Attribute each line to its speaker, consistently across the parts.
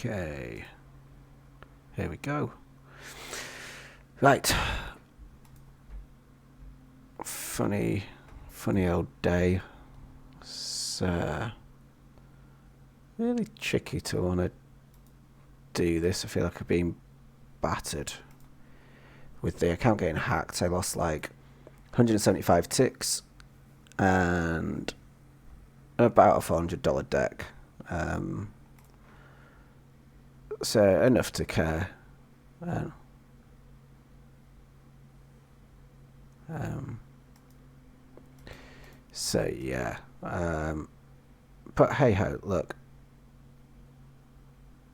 Speaker 1: Okay. Here we go. Right. Funny old day. It's really tricky to want to do this. I feel like I've been battered with the account getting hacked. I lost like 175 ticks and about a $400 deck. So enough to care. So yeah. But hey ho, look.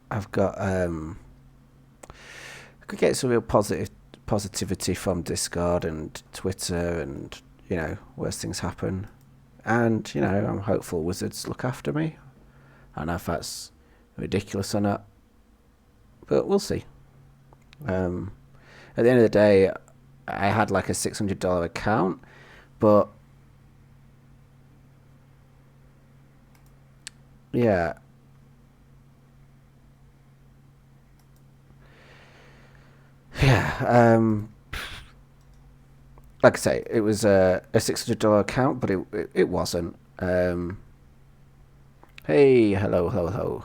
Speaker 1: I've got I could get some real positivity from Discord and Twitter, and you know, worse things happen. And you know, I'm hopeful Wizards look after me. I don't know if that's ridiculous or not, but we'll see. At the end of the day, I had like a $600 account, but yeah. Yeah, like I say, it was a $600 account, but it wasn't. Hey, hello.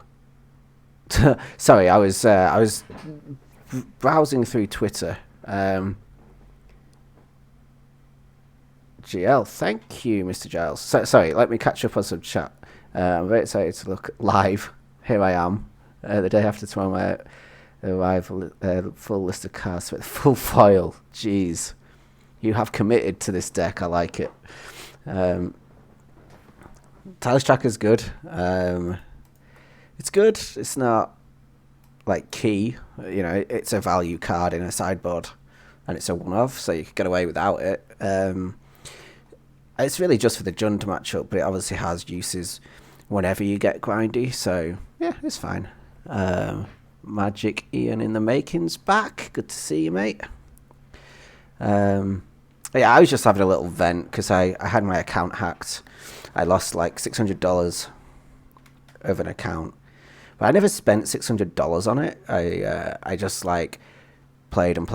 Speaker 1: Sorry, I was browsing through Twitter. GL, thank you, Mr. Giles. Sorry, let me catch up on some chat. I'm very excited to look live. Here I am, the day after tomorrow. Arrival, full list of cards with full foil. Jeez, you have committed to this deck. I like it. Tireless Tracker's good. It's good. It's not like key. You know, it's a value card in a sideboard, and it's a one-off, so you could get away without it. It's really just for the Jund matchup, but it obviously has uses whenever you get grindy. So yeah, it's fine. Magic Ian in the making's back. Good to see you, mate. Yeah, I was just having a little vent because I had my account hacked. I lost like $600 of an account, but I never spent $600 on it. I just like played and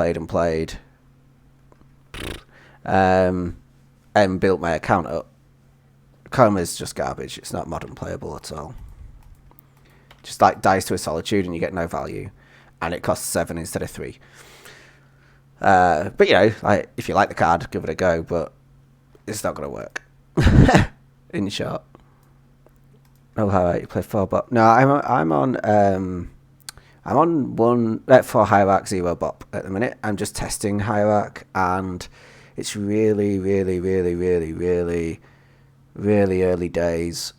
Speaker 1: built my account up. Coma's just garbage. It's not modern playable at all. Just like dies to a solitude and you get no value, and it costs 7 instead of 3. But you know, like if you like the card, give it a go. But it's not gonna work. In short. Oh, how you play 4 bot? No, I'm on 4 Hierarch 0 bop at the minute. I'm just testing Hierarch, and it's really early days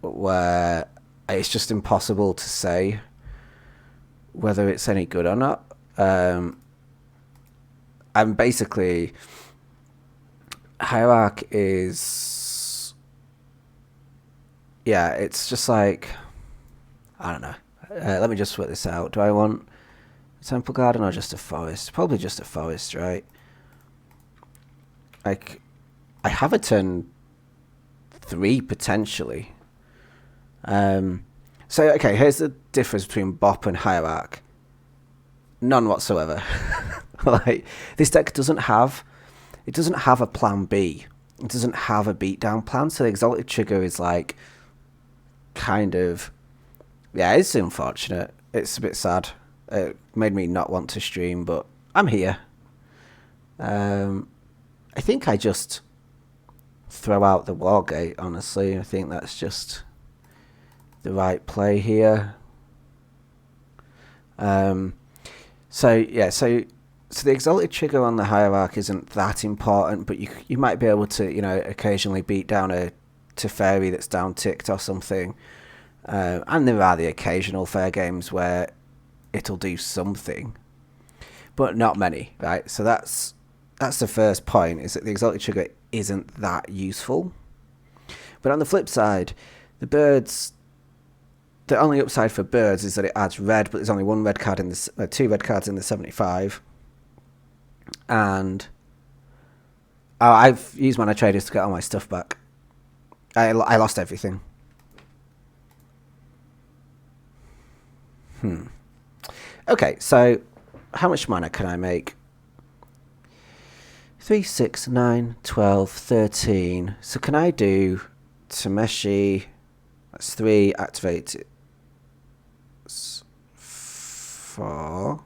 Speaker 1: where it's just impossible to say whether it's any good or not. And basically, Hierarch is... Yeah, it's just like... I don't know. Let me just work this out. Do I want a Temple Garden or just a forest? Probably just a forest, right? Like, I have a turn 3 potentially. So okay, here's the difference between Bop and Hierarch. None whatsoever. Like, this deck doesn't have a plan B. It doesn't have a beatdown plan. So the Exalted Trigger is like kind of, yeah, it's unfortunate. It's a bit sad. It made me not want to stream, but I'm here. I think I just throw out the Wargate, honestly. I think that's just the right play here. So the Exalted Trigger on the Hierarch isn't that important, but you might be able to, you know, occasionally beat down a Teferi that's down ticked or something. And there are the occasional fair games where it'll do something, but not many, right? So that's the first point, is that the Exalted Trigger isn't that useful. But on the flip side, the only upside for birds is that it adds red, but there's only 2 red cards in the 75. And I've used Mana Traders to get all my stuff back. I lost everything. Okay, so how much mana can I make? 3, 6, 9, 12, 13. So can I do Tameshi? That's 3, activate it. 4.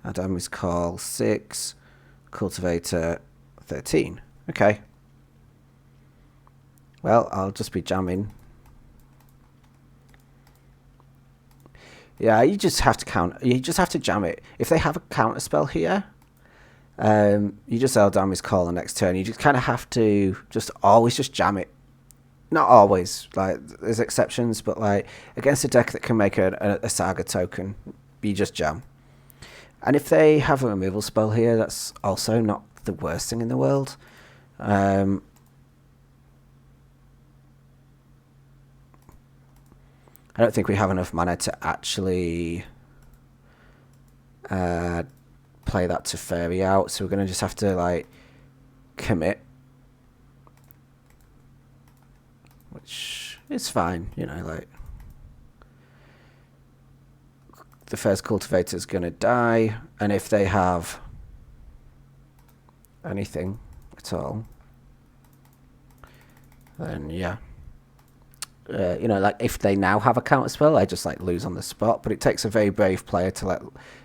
Speaker 1: Eladamri's Call, 6. Cultivator, 13. Okay. Well, I'll just be jamming. Yeah, you just have to You just have to jam it. If they have a counter spell here, you just Eladamri's Call the next turn. You just kind of have to always just jam it. Not always, like there's exceptions, but like against a deck that can make a Saga token, you just jam. And if they have a removal spell here, that's also not the worst thing in the world. I don't think we have enough mana to actually play that Teferi out, so we're going to just have to like commit, which is fine, you know, like the first cultivator is going to die, and if they have anything at all, then yeah. You know, like if they now have a counter spell, I just like lose on the spot. But it takes a very brave player to let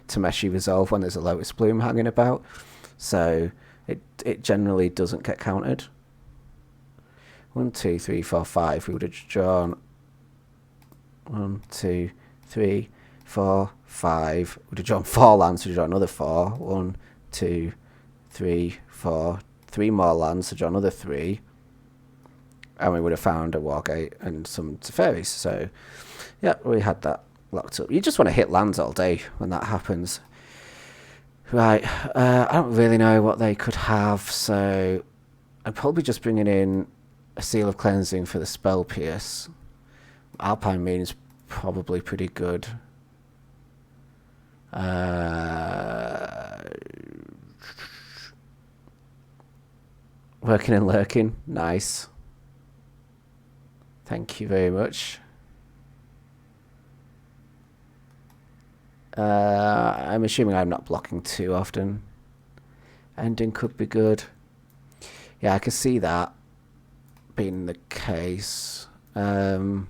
Speaker 1: Tameshi resolve when there's a Lotus Bloom hanging about. So it generally doesn't get countered. 1, 2, 3, 4, 5. We would have drawn 1, 2, 3, 4, 5. We'd have drawn 4 lands. We'd draw another 4. 1, 2, 3, 4. 3 more lands. So draw another 3. And we would have found a Wargate and some Teferis. So, yeah, we had that locked up. You just want to hit lands all day when that happens. Right, I don't really know what they could have, so I'm probably just bringing in a Seal of Cleansing for the Spell Pierce. Alpine Mean is probably pretty good. Working and Lurking, nice. Thank you very much. I'm assuming I'm not blocking too often. Ending could be good. Yeah, I can see that being the case. I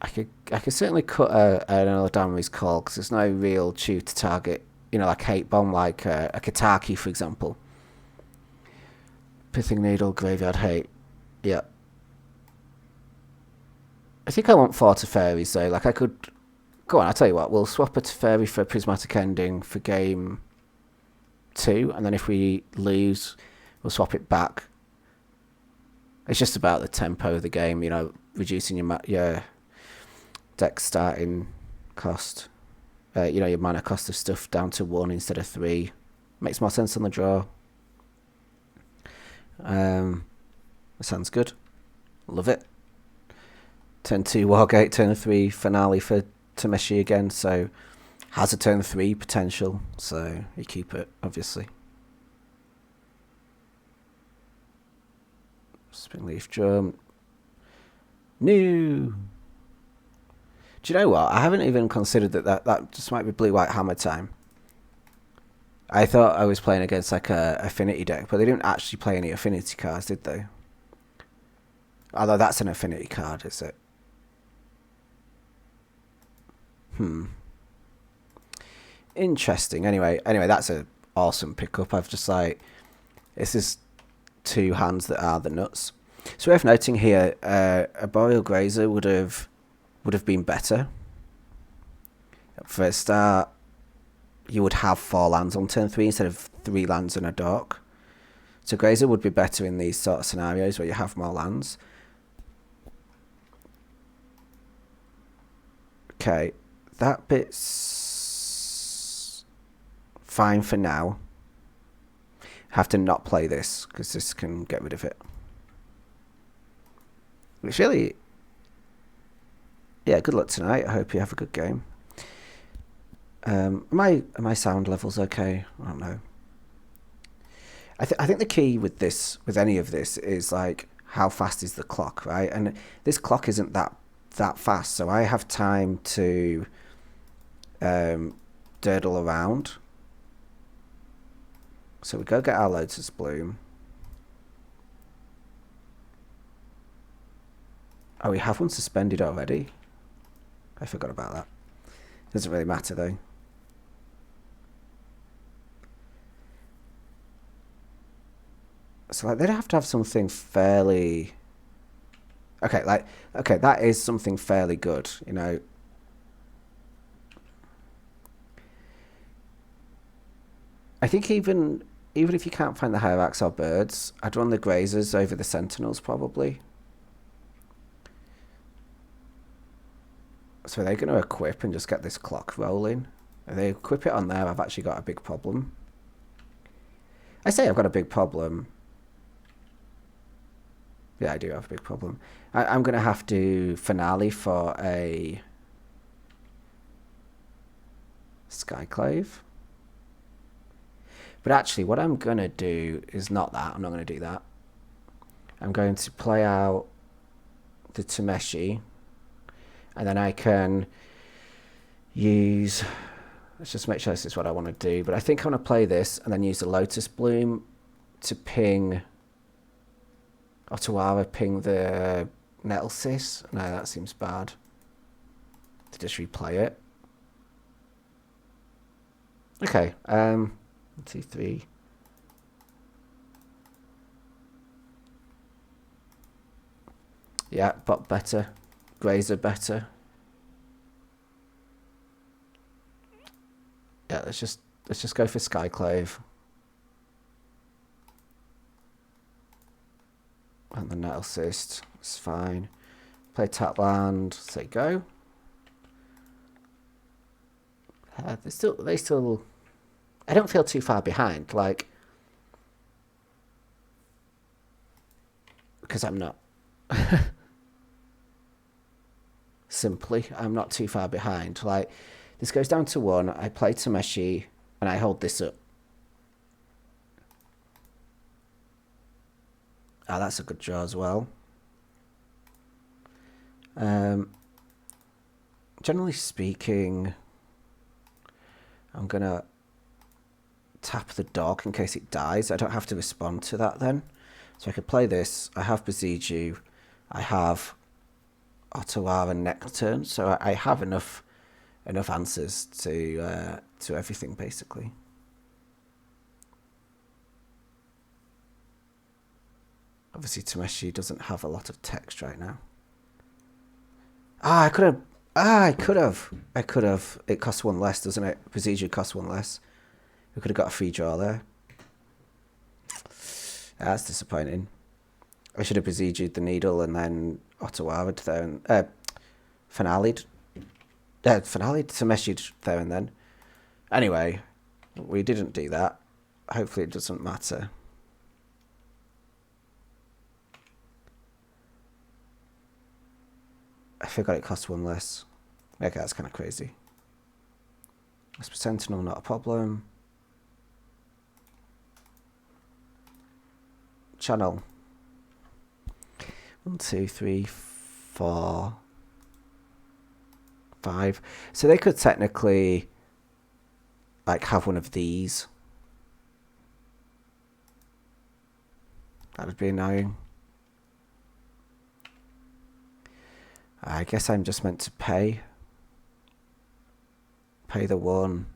Speaker 1: could certainly cut an Eladamri's Call because there's no real chew to target. You know, like Hate Bomb, like a Kataki, for example. Pithing Needle, Graveyard Hate. Yeah. I think I want 4 Teferis though. Like I could... Go on, I'll tell you what. We'll swap a Teferi for a Prismatic Ending for game 2. And then if we lose, we'll swap it back. It's just about the tempo of the game, you know, reducing your deck starting cost. You know, your mana cost of stuff down to 1 instead of 3. Makes more sense on the draw. That sounds good. Love it. Turn 2 Wargate, turn 3 Finale for Tameshi again, so has a turn 3 potential, so you keep it, obviously. Springleaf Drum. New! Do you know what? I haven't even considered that just might be Blue-White Hammer time. I thought I was playing against like a Affinity deck, but they didn't actually play any Affinity cards, did they? Although that's an Affinity card, is it? Interesting. Anyway, that's a awesome pickup. I've just like, this is 2 hands that are the nuts. So worth noting here, a Boreal Grazer would have been better. For a start, you would have 4 lands on turn 3 instead of 3 lands and a Dork. So Grazer would be better in these sort of scenarios where you have more lands. Okay. That bit's fine for now. Have to not play this because this can get rid of it. It's really, yeah. Good luck tonight. I hope you have a good game. Are my sound levels okay? I don't know. I think the key with this, with any of this, is like how fast is the clock, right? And this clock isn't that that fast, so I have time to durdle around. So we go get our Lotus Bloom. Oh, we have one suspended already. I forgot about that. Doesn't really matter though. So like they'd have to have something fairly... Okay, like, okay, that is something fairly good, you know. I think even if you can't find the Hierarchs or birds, I'd run the Grazers over the Sentinels probably. So are they going to equip and just get this clock rolling? If they equip it on there, I've actually got a big problem. I say I've got a big problem. Yeah, I do have a big problem. I'm going to have to finale for a Skyclave. But actually, what I'm going to do is not that. I'm not going to do that. I'm going to play out the Tameshi. And then I can use... Let's just make sure this is what I want to do. But I think I'm going to play this and then use the Lotus Bloom to ping... Otawara ping the Nettlesis. No, that seems bad. To just replay it. Okay. 1, 2, 3. Yeah, but better. Grazer better. Yeah, let's just go for Skyclave. And the Nettlesis, it's fine. Play tap land, say go. They still. I don't feel too far behind, like, because I'm not. Simply, I'm not too far behind. Like, this goes down to 1. I play Tameshi, and I hold this up. Ah, that's a good draw as well. Generally speaking, I'm going to tap the dog in case it dies. I don't have to respond to that then. So I could play this. I have Boseiju. I have Otawara next turn. So I have enough answers to everything, basically. Obviously, Tameshi doesn't have a lot of text right now. I could have. It costs 1 less, doesn't it? Boseiju costs 1 less. We could have got a free draw there. That's disappointing. I should have Boseiju'd the needle and then Otawara there and finale'd Tameshi'd there and then. Anyway, we didn't do that. Hopefully it doesn't matter. I forgot it cost 1 less. Okay, that's kind of crazy. Sentinel, not a problem. Channel. 1, 2, 3, 4, 5. So they could technically, like, have one of these. That would be annoying. I guess I'm just meant to pay. Pay the 1.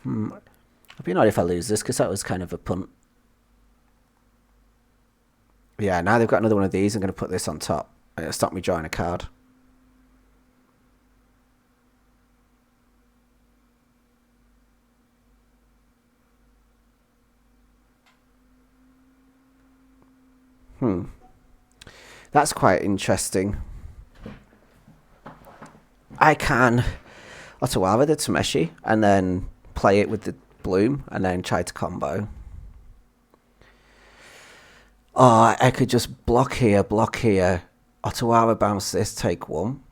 Speaker 1: I'd be annoyed if I lose this, because that was kind of a punt. Yeah, now they've got another one of these. I'm going to put this on top. It'll stop me drawing a card. That's quite interesting. I can Otawara the Tameshi and then play it with the Bloom and then try to combo. Oh, I could just block here. Otawara bounce this, take 1.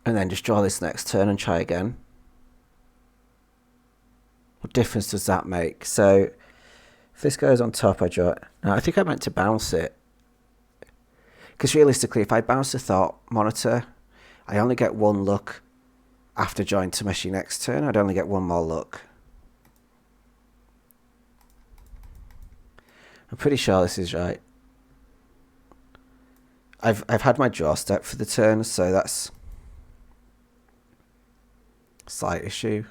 Speaker 1: And then just draw this next turn and try again. What difference does that make? So if this goes on top, I draw it. Now, I think I meant to bounce it. Because realistically, if I bounce the Thought Monitor, I only get one look after drawing Tameshi next turn. I'd only get one more look. I'm pretty sure this is right. I've had my draw step for the turn, so that's a slight issue.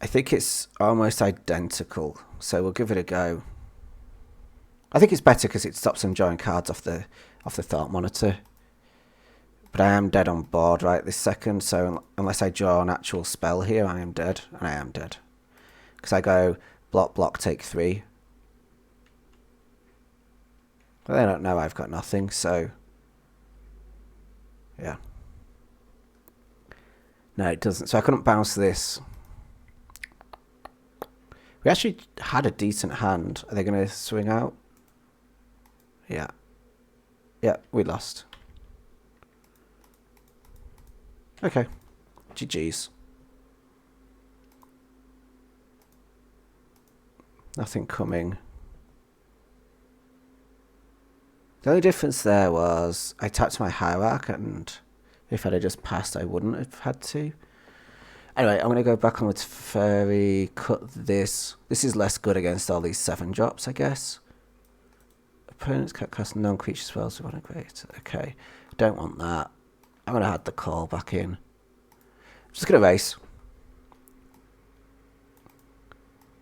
Speaker 1: I think it's almost identical, so we'll give it a go. I think it's better because it stops them drawing cards off the Thought Monitor. But I am dead on board right this second, so unless I draw an actual spell here, I am dead, and I am dead. Because I go block, block, take 3. But they don't know I've got nothing, so yeah. No, it doesn't. So I couldn't bounce this. We actually had a decent hand. Are they going to swing out? Yeah. Yeah, we lost. Okay. GG's. Nothing coming. The only difference there was I tapped my Hierarch, and if I'd have just passed, I wouldn't have had to. Anyway, I'm going to go back on with Teferi, cut this. This is less good against all these 7 drops, I guess. Opponents can't cast non-creature spells we want to create. Okay, don't want that. I'm going to add the call back in. I'm just going to race.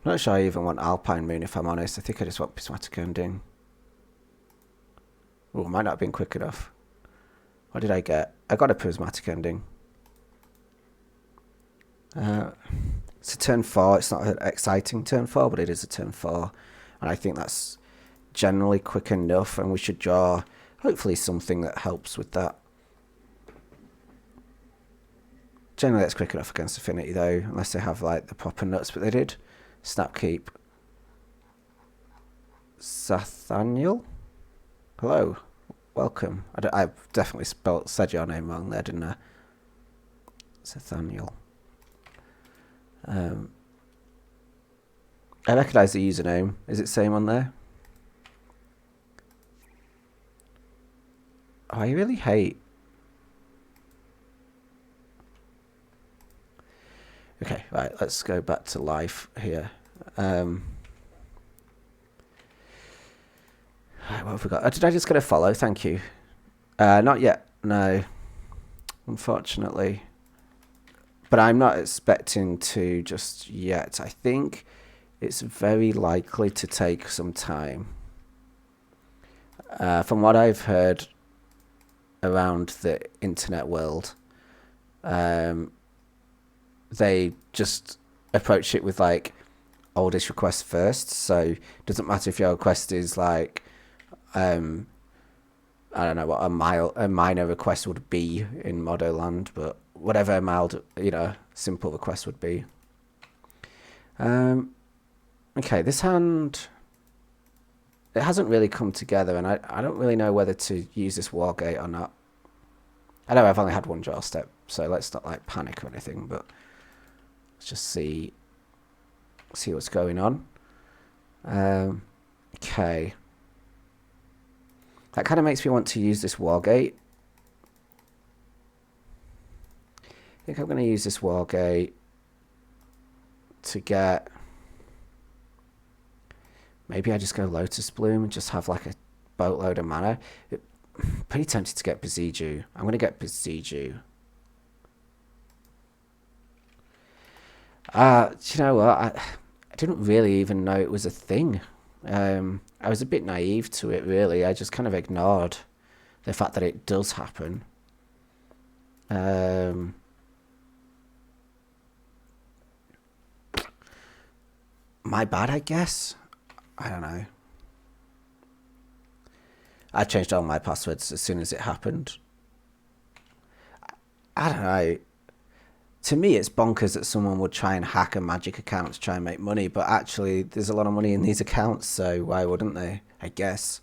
Speaker 1: I'm not sure I even want Alpine Moon, if I'm honest. I think I just want Prismatic Ending. Oh, might not have been quick enough. What did I get? I got a Prismatic Ending. It's a turn 4. It's not an exciting turn 4, but it is a turn 4. And I think that's generally quick enough, and we should draw, hopefully, something that helps with that. Generally, that's quick enough against Affinity, though, unless they have, like, the proper nuts, but they did. Snapkeep. Zathaniel? Hello. Welcome. I definitely said your name wrong there, didn't I? Zathaniel. I recognise the username. Is it same on there? Oh, I really hate... Okay, right, let's go back to life here. Right, what have we got? Did I just get a follow? Thank you. Not yet, no. Unfortunately. But I'm not expecting to just yet. I think it's very likely to take some time. From what I've heard around the internet world, they just approach it with like oldest request first. So it doesn't matter if your request is like, I don't know what a minor request would be in Modo Land, but whatever a mild, simple request would be. Okay, this hand, it hasn't really come together, and I don't really know whether to use this Wargate or not. I know I've only had one draw step, so let's not like panic or anything, but let's just see what's going on. Okay. That kind of makes me want to use this Wargate. I think I'm going to use this Wargate to get... Maybe I just go Lotus Bloom and just have like a boatload of mana. Pretty tempted to get Boseiju. I'm going to get Boseiju. Do you know what? I didn't really even know it was a thing. I was a bit naive to it, really. I just kind of ignored the fact that it does happen. My bad, I guess. I don't know. I changed all my passwords as soon as it happened. I don't know. to me, it's bonkers that someone would try and hack a Magic account to try and make money, but actually, there's a lot of money in these accounts, so why wouldn't they? I guess.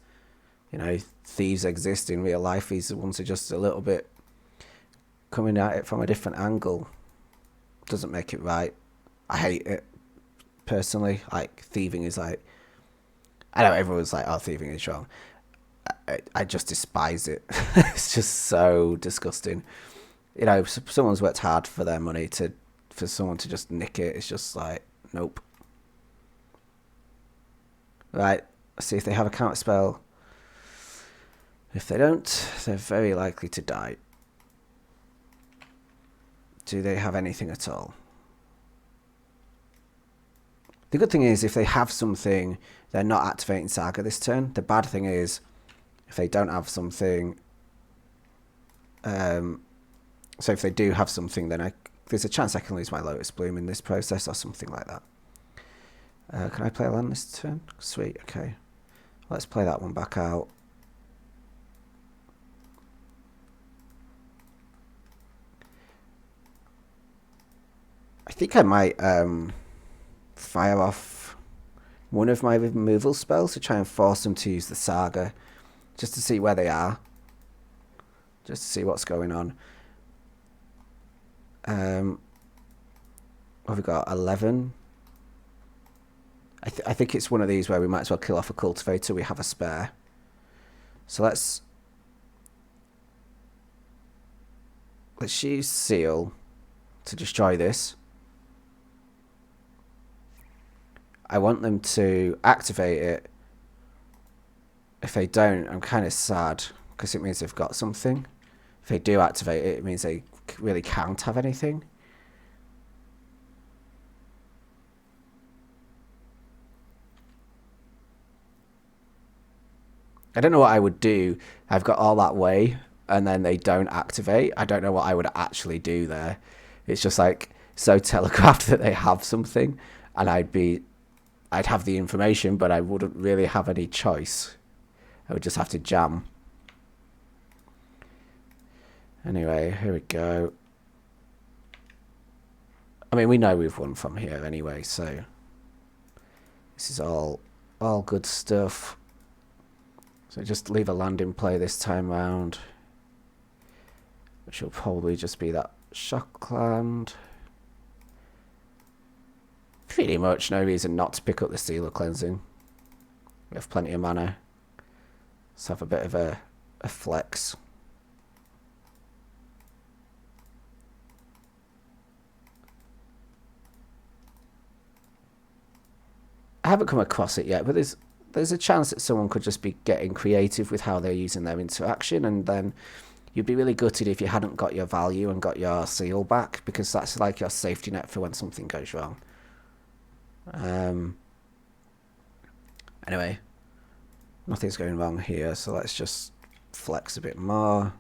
Speaker 1: You know, thieves exist in real life. These ones are just a little bit coming at it from a different angle. Doesn't make it right. I hate it, personally. Like, thieving is like... I know everyone's like, oh, thieving is wrong. I just despise it. It's just so disgusting. You know, someone's worked hard for their money for someone to just nick it. It's just like, nope. Right, let's see if they have a counter spell. If they don't, they're very likely to die. Do they have anything at all? The good thing is, if they have something, they're not activating Saga this turn. The bad thing is, if they don't have something... So if they do have something, then there's a chance I can lose my Lotus Bloom in this process or something like that. Can I play a land this turn? Sweet, okay. Let's play that one back out. I think I might fire off one of my removal spells to try and force them to use the Saga, just to see where they are. Just to see what's going on. What have we got? 11. I think it's one of these where we might as well kill off a Cultivator. We have a spare. So let's use Seal to destroy this. I want them to activate it. If they don't, I'm kind of sad, because it means they've got something. If they do activate it, it means they really can't have anything. I don't know what I would do. I've got all that way, and then they don't activate. I don't know what I would actually do there. It's just like so telegraphed that they have something, and I'd have the information, but I wouldn't really have any choice. I would just have to jam. Anyway, here we go. I mean, we know we've won from here anyway, so this is all good stuff. So just leave a land in play this time round, which will probably just be that shock land. Pretty much no reason not to pick up the Seal of Cleansing. We have plenty of mana. Let's have a bit of a flex. I haven't come across it yet, but there's a chance that someone could just be getting creative with how they're using their interaction, and then you'd be really gutted if you hadn't got your value and got your Seal back, because that's like your safety net for when something goes wrong. Anyway, nothing's going wrong here, so let's just flex a bit more.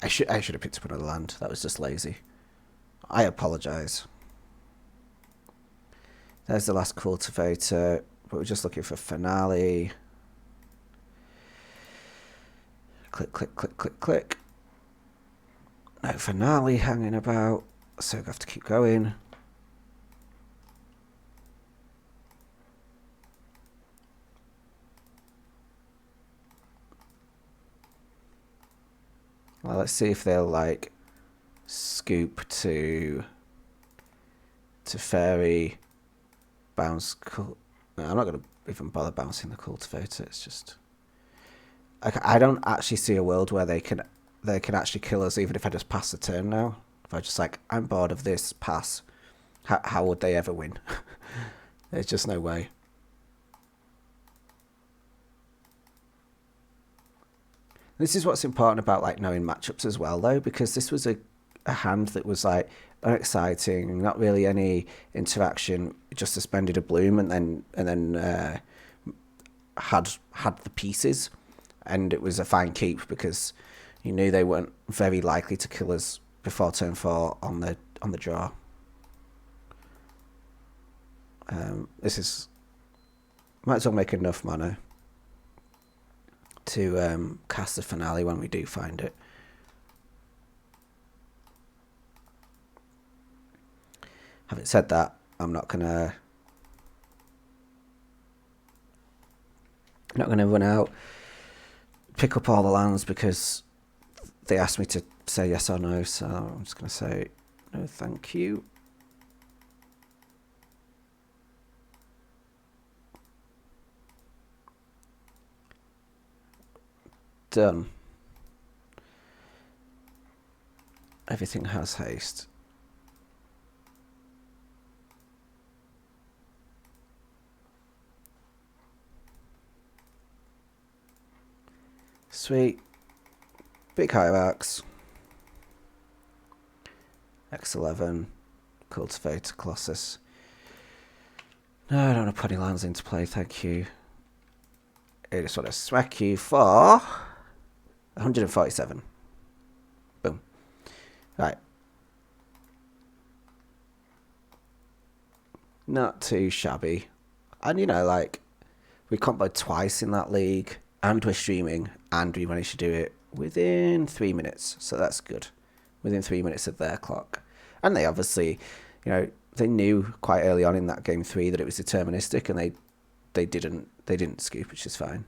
Speaker 1: I should have picked up another land. That was just lazy. I apologise. There's the last Cultivator, but we're just looking for Finale. Click, click, click, click, click. No Finale hanging about, so we have to keep going. Well, let's see if they'll like scoop to Teferi, bounce. No, I'm not going to even bother bouncing the Cultivator. It's just I don't actually see a world where they can actually kill us, even if I just pass the turn now. If I just like, I'm bored of this, pass. How would they ever win? There's just no way. This is what's important about like knowing matchups as well, though, because this was a hand that was like unexciting, not really any interaction, just suspended a bloom and then had the pieces, and it was a fine keep because you knew they weren't very likely to kill us before turn 4 on the draw. This is might as well make enough mana to cast the finale when we do find it. Having said that, I'm not gonna run out, pick up all the lands because they asked me to say yes or no, so I'm just gonna say no thank you. Done. Everything has haste. Sweet. Big Hierarchs. X11. Cultivator Colossus. No, I don't want to put any lands into play, thank you. I just want to smack you for 147. Boom. Right. Not too shabby. And, you know, like, we comboed twice in that league, and we're streaming, and we managed to do it within 3 minutes. So that's good. Within 3 minutes of their clock. And they obviously, you know, they knew quite early on in that game 3 that it was deterministic, and they didn't scoop, which is fine.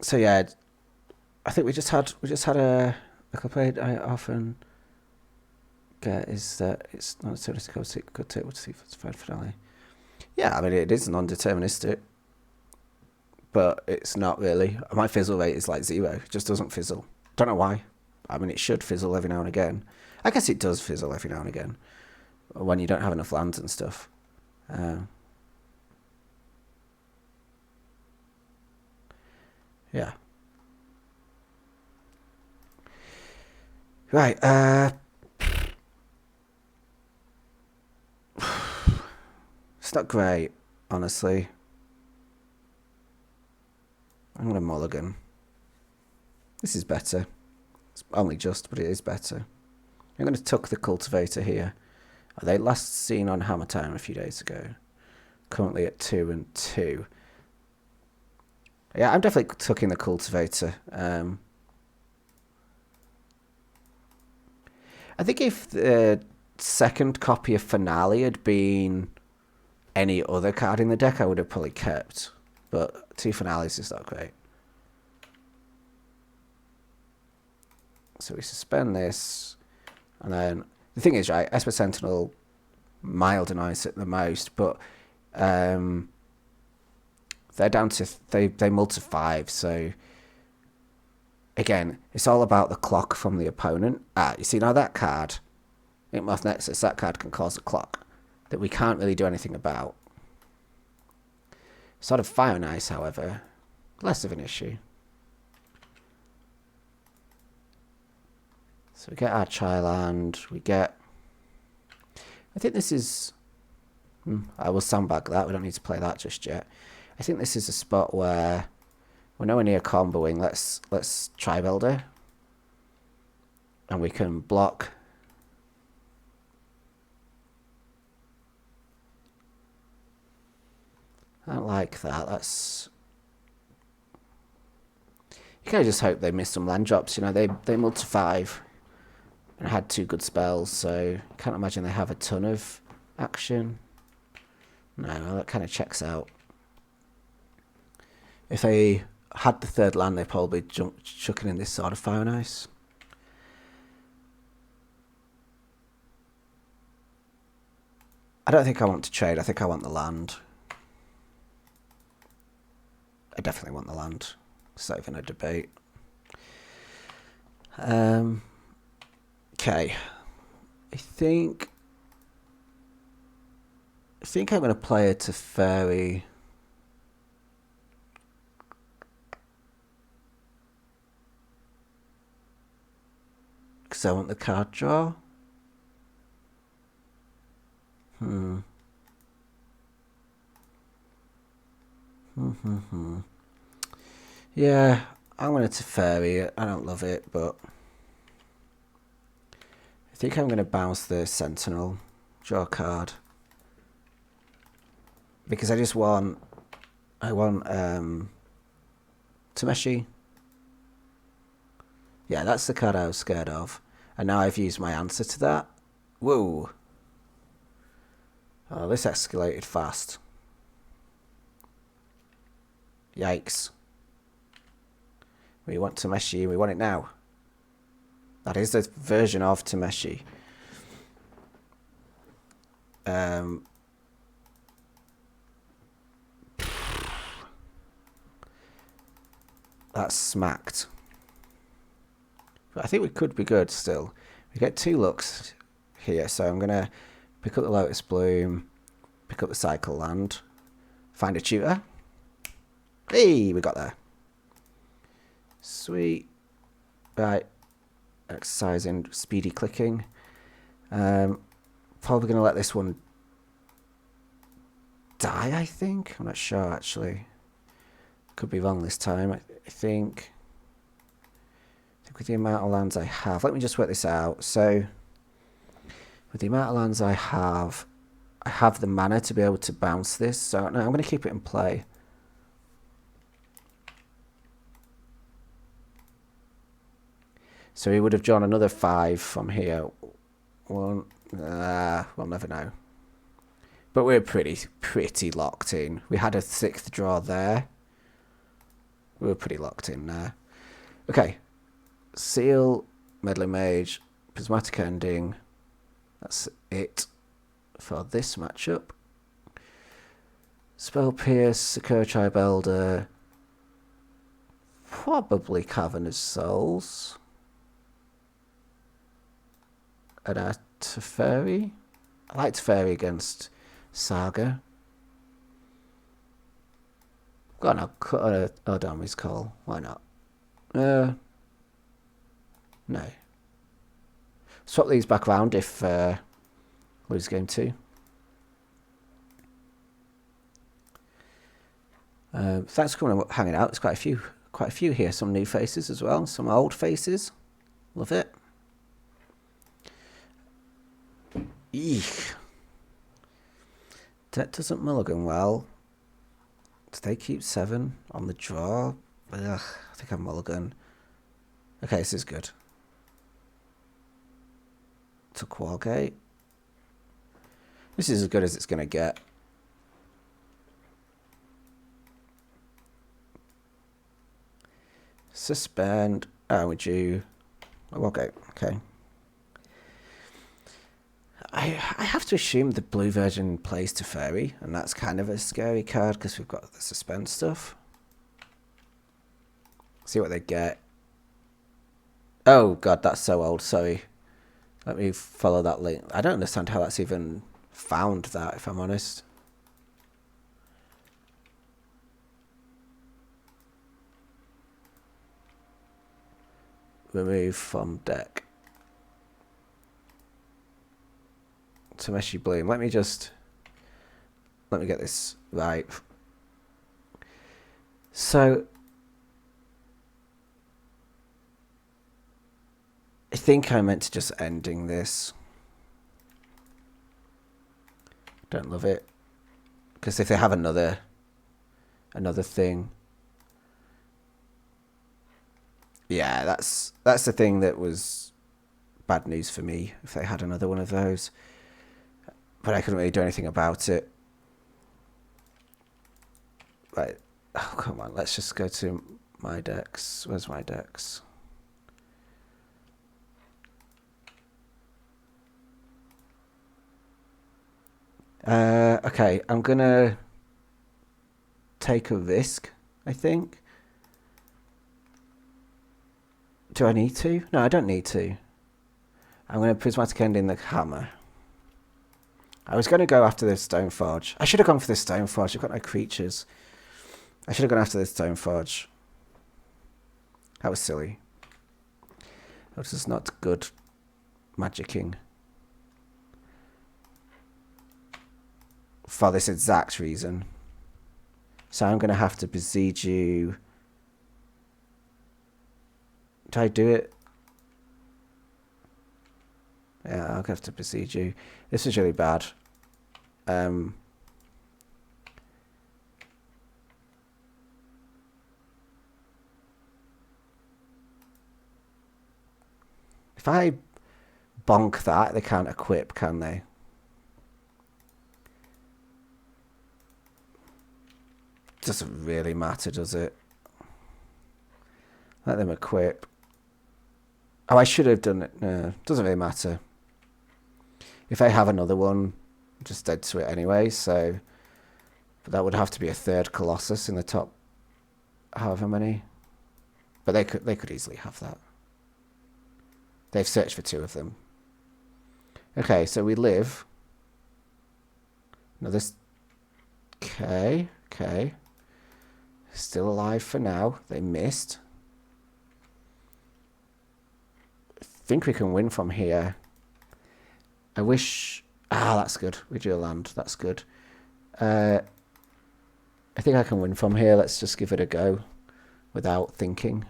Speaker 1: So yeah, I think we just had a complaint I often get is that it's not deterministic. Could take what see if it's fine finale. Yeah, I mean it is non-deterministic, but it's not really. My fizzle rate is like 0. It just doesn't fizzle. Don't know why. I mean it should fizzle every now and again. I guess it does fizzle every now and again when you don't have enough lands and stuff. Yeah. Right. It's not great, honestly. I'm going to mulligan. This is better. It's only just, but it is better. I'm going to tuck the Cultivator here. They last seen on Hammer Time a few days ago. Currently at 2 and 2. Yeah, I'm definitely tucking the Cultivator. I think if the second copy of Finale had been any other card in the deck, I would have probably kept. But 2 Finales is not great. So we suspend this. And then the thing is, right, Esper Sentinel mild and ice at the most, but they're down to they mull to 5, so again, it's all about the clock from the opponent. You see now that card, Inkmoth Nexus, that card can cause a clock that we can't really do anything about. Sort of Fire and Ice, however, less of an issue. So we get our Chi-Land, we get... I think this is... I will sandbag that, we don't need to play that just yet. I think this is a spot where we're nowhere near comboing. Let's Tribe Elder. And we can block. I don't like that. That's... You kind of just hope they miss some land drops. You know, they mulled to 5 and had 2 good spells, so can't imagine they have a ton of action. No, that kind of checks out. If they had the 3rd land, they'd probably chucking in this sort of Fire and Ice. I don't think I want to trade. I think I want the land. I definitely want the land. It's not even a debate. Okay. I think I'm going to play a Teferi. because I want the card draw. Yeah, I'm going to Teferi. I don't love it, but I think I'm going to bounce the Sentinel, draw a card, because I want Tameshi. Yeah, that's the card I was scared of, and now I've used my answer to that. Whoa! Oh, this escalated fast. Yikes. We want Tameshi, we want it now. That is the version of Tameshi. That's smacked. But I think we could be good still. We get 2 looks here, so I'm going to pick up the Lotus Bloom, pick up the Cycle Land, find a tutor. Hey, we got there. Sweet. Right. Exercising speedy clicking. Probably going to let this one die, I think. I'm not sure, actually. Could be wrong this time. I think with the amount of lands I have, let me just work this out. So with the amount of lands I have the mana to be able to bounce this. So no, I'm going to keep it in play. So he would have drawn another 5 from here. We'll never know. But we're pretty locked in. We had a 6th draw there. We were pretty locked in there. Okay. Seal, Meddling Mage, Prismatic Ending. That's it for this matchup. Spell Pierce, Sakura-Tribe Elder. Probably Cavern of Souls. And a Teferi. I like Teferi against Saga. Go on, I'll cut Eladamri's call. Why not? No. Swap these back around if lose game 2. Thanks for coming and hanging out. There's quite a few here. Some new faces as well. Some old faces. Love it. Eek. Deck doesn't mulligan well. Do they keep 7 on the draw? Ugh, I think I'm mulligan. Okay, this is good. Took Wargate. This is as good as it's going to get. Suspend. Oh, would you? Wargate. Okay. I have to assume the blue version plays Teferi, and that's kind of a scary card because we've got the suspend stuff. See what they get. Oh god, that's so old, sorry. Let me follow that link. I don't understand how that's even found that, if I'm honest. Remove from deck. Tameshi Bloom. Let me get this right. So I think I meant to just ending this. Don't love it. Because if they have another thing. Yeah, that's the thing that was bad news for me, if they had another one of those. But I couldn't really do anything about it. Right. Oh, come on. Let's just go to my decks. Where's my decks? Okay. I'm going to take a risk, I think. Do I need to? No, I don't need to. I'm going to Prismatic Ending the hammer. I was going to go after the Stoneforge. I should have gone for the Stoneforge. I've got no creatures. I should have gone after the Stoneforge. That was silly. That was just not good. magicking. For this exact reason. So I'm going to have to Boseiju. Did I do it? Yeah, I'll have to Boseiju. This is really bad. If I bonk that, they can't equip, can they? Doesn't really matter, does it? Let them equip. Oh, I should have done it. No, doesn't really matter. If I have another one, I'm just dead to it anyway, so... But that would have to be a third Colossus in the top however many. But they could easily have that. They've searched for 2 of them. Okay, so we live. Now this... Okay. Still alive for now. They missed. I think we can win from here. I wish... Ah, that's good. We drew a land. That's good. I think I can win from here. Let's just give it a go without thinking.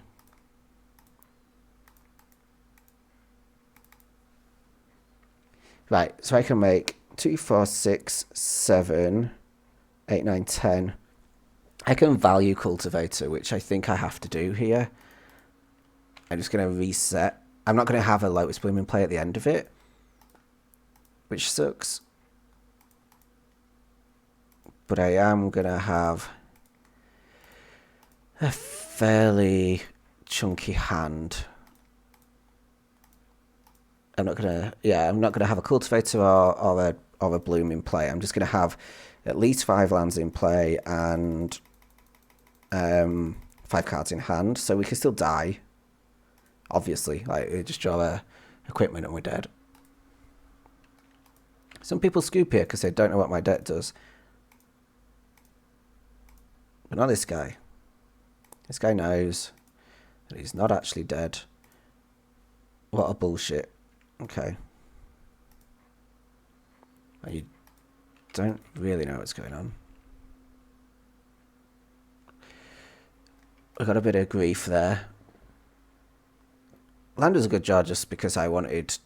Speaker 1: Right, so I can make 2, 4, 6, 7, 8, 9, 10. I can value Cultivator, which I think I have to do here. I'm just going to reset. I'm not going to have a Lotus Bloom in play at the end of it, which sucks. But I am going to have a fairly chunky hand. I'm not going to have a Cultivator or a Bloom in play. I'm just going to have at least 5 lands in play and 5 cards in hand, so we can still die. Obviously, like we just draw a equipment and we're dead. Some people scoop here because they don't know what my deck does. But not this guy. This guy knows that he's not actually dead. What a bullshit. Okay. You don't really know what's going on. I got a bit of grief there. Land was a good draw just because I wanted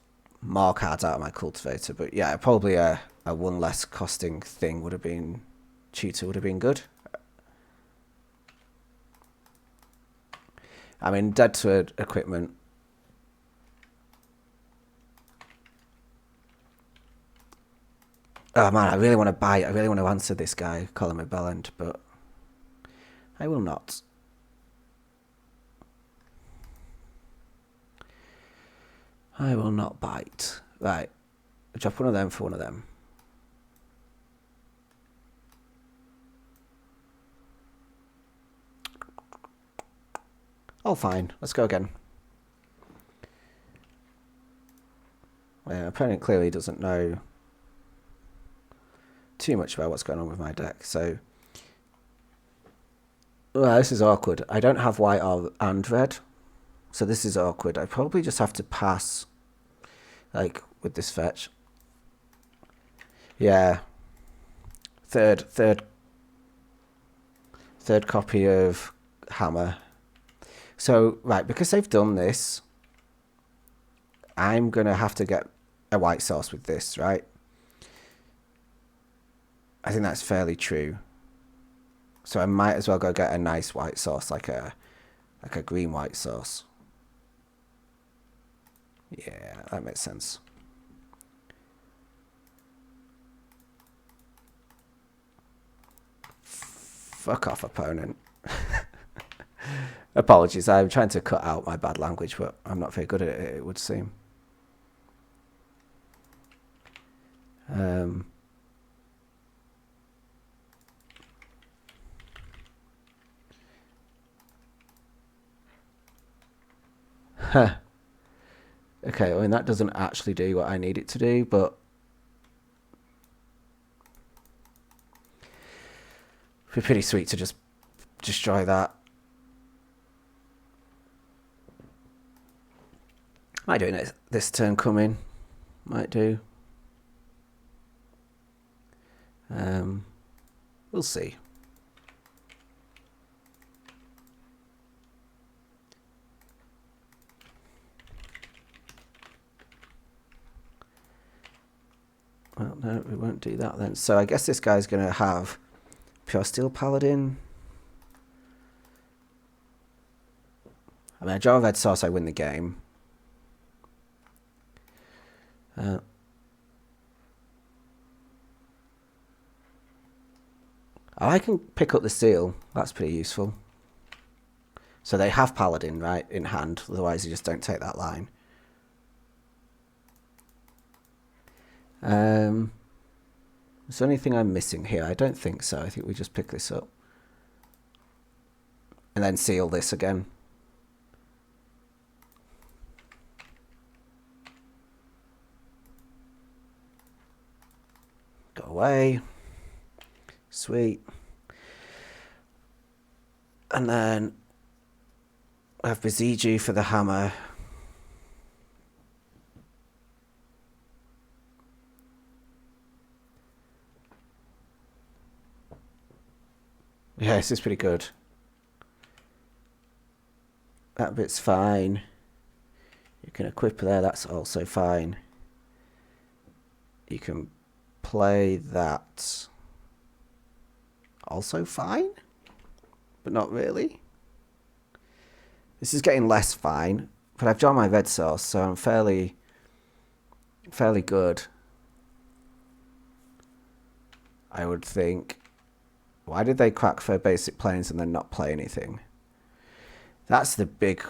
Speaker 1: more cards out of my Cultivator. But yeah, probably a 1 less costing thing would have been... Tutor would have been good. I mean, dead to equipment. Oh man, I really want to bite. I really want to answer this guy, call him a bellend, but I will not. I will not bite. Right. Drop one of them for one of them. Oh, fine. Let's go again. My opponent clearly doesn't know too much about what's going on with my deck, so... Well, this is awkward. I don't have white and red, so this is awkward. I probably just have to pass, like, with this fetch. Yeah. Third copy of Hammer. So, right, because they've done this, I'm going to have to get a white source with this, right? I think that's fairly true. So I might as well go get a nice white source, like a green white source. Yeah, that makes sense. Fuck off, opponent. Apologies, I'm trying to cut out my bad language, but I'm not very good at it, it would seem. Huh. Okay, I mean, that doesn't actually do what I need it to do, but... It'd be pretty sweet to just destroy that. Am I doing it this turn coming? Might do. We'll see. Well, no, we won't do that then. So I guess this guy's going to have Pure Steel Paladin. I mean, I draw a red source, I win the game. I can pick up the seal. That's pretty useful. So they have Paladin, right, in hand. Otherwise, you just don't take that line. Is there anything I'm missing here? I don't think so. I think we just pick this up. And then seal this again. Go away. Sweet. And then I have Boseiju for the hammer. Yeah, this is pretty good. That bit's fine. You can equip there, that's also fine. You can play that. Also fine, but not really. This is getting less fine, but I've drawn my red source, so I'm fairly good. I would think. Why did they crack for basic planes and then not play anything? That's the big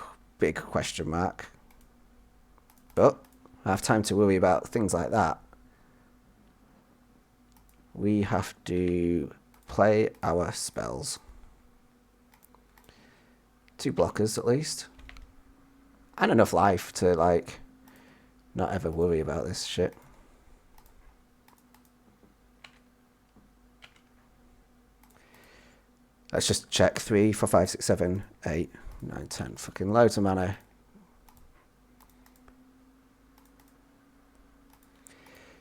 Speaker 1: question mark. But I have time to worry about things like that. We have to play our spells. 2 blockers at least. And enough life to, like, not ever worry about this shit. Let's just check. 3, 4, 5, 6, 7, 8, 9, 10. Fucking loads of mana.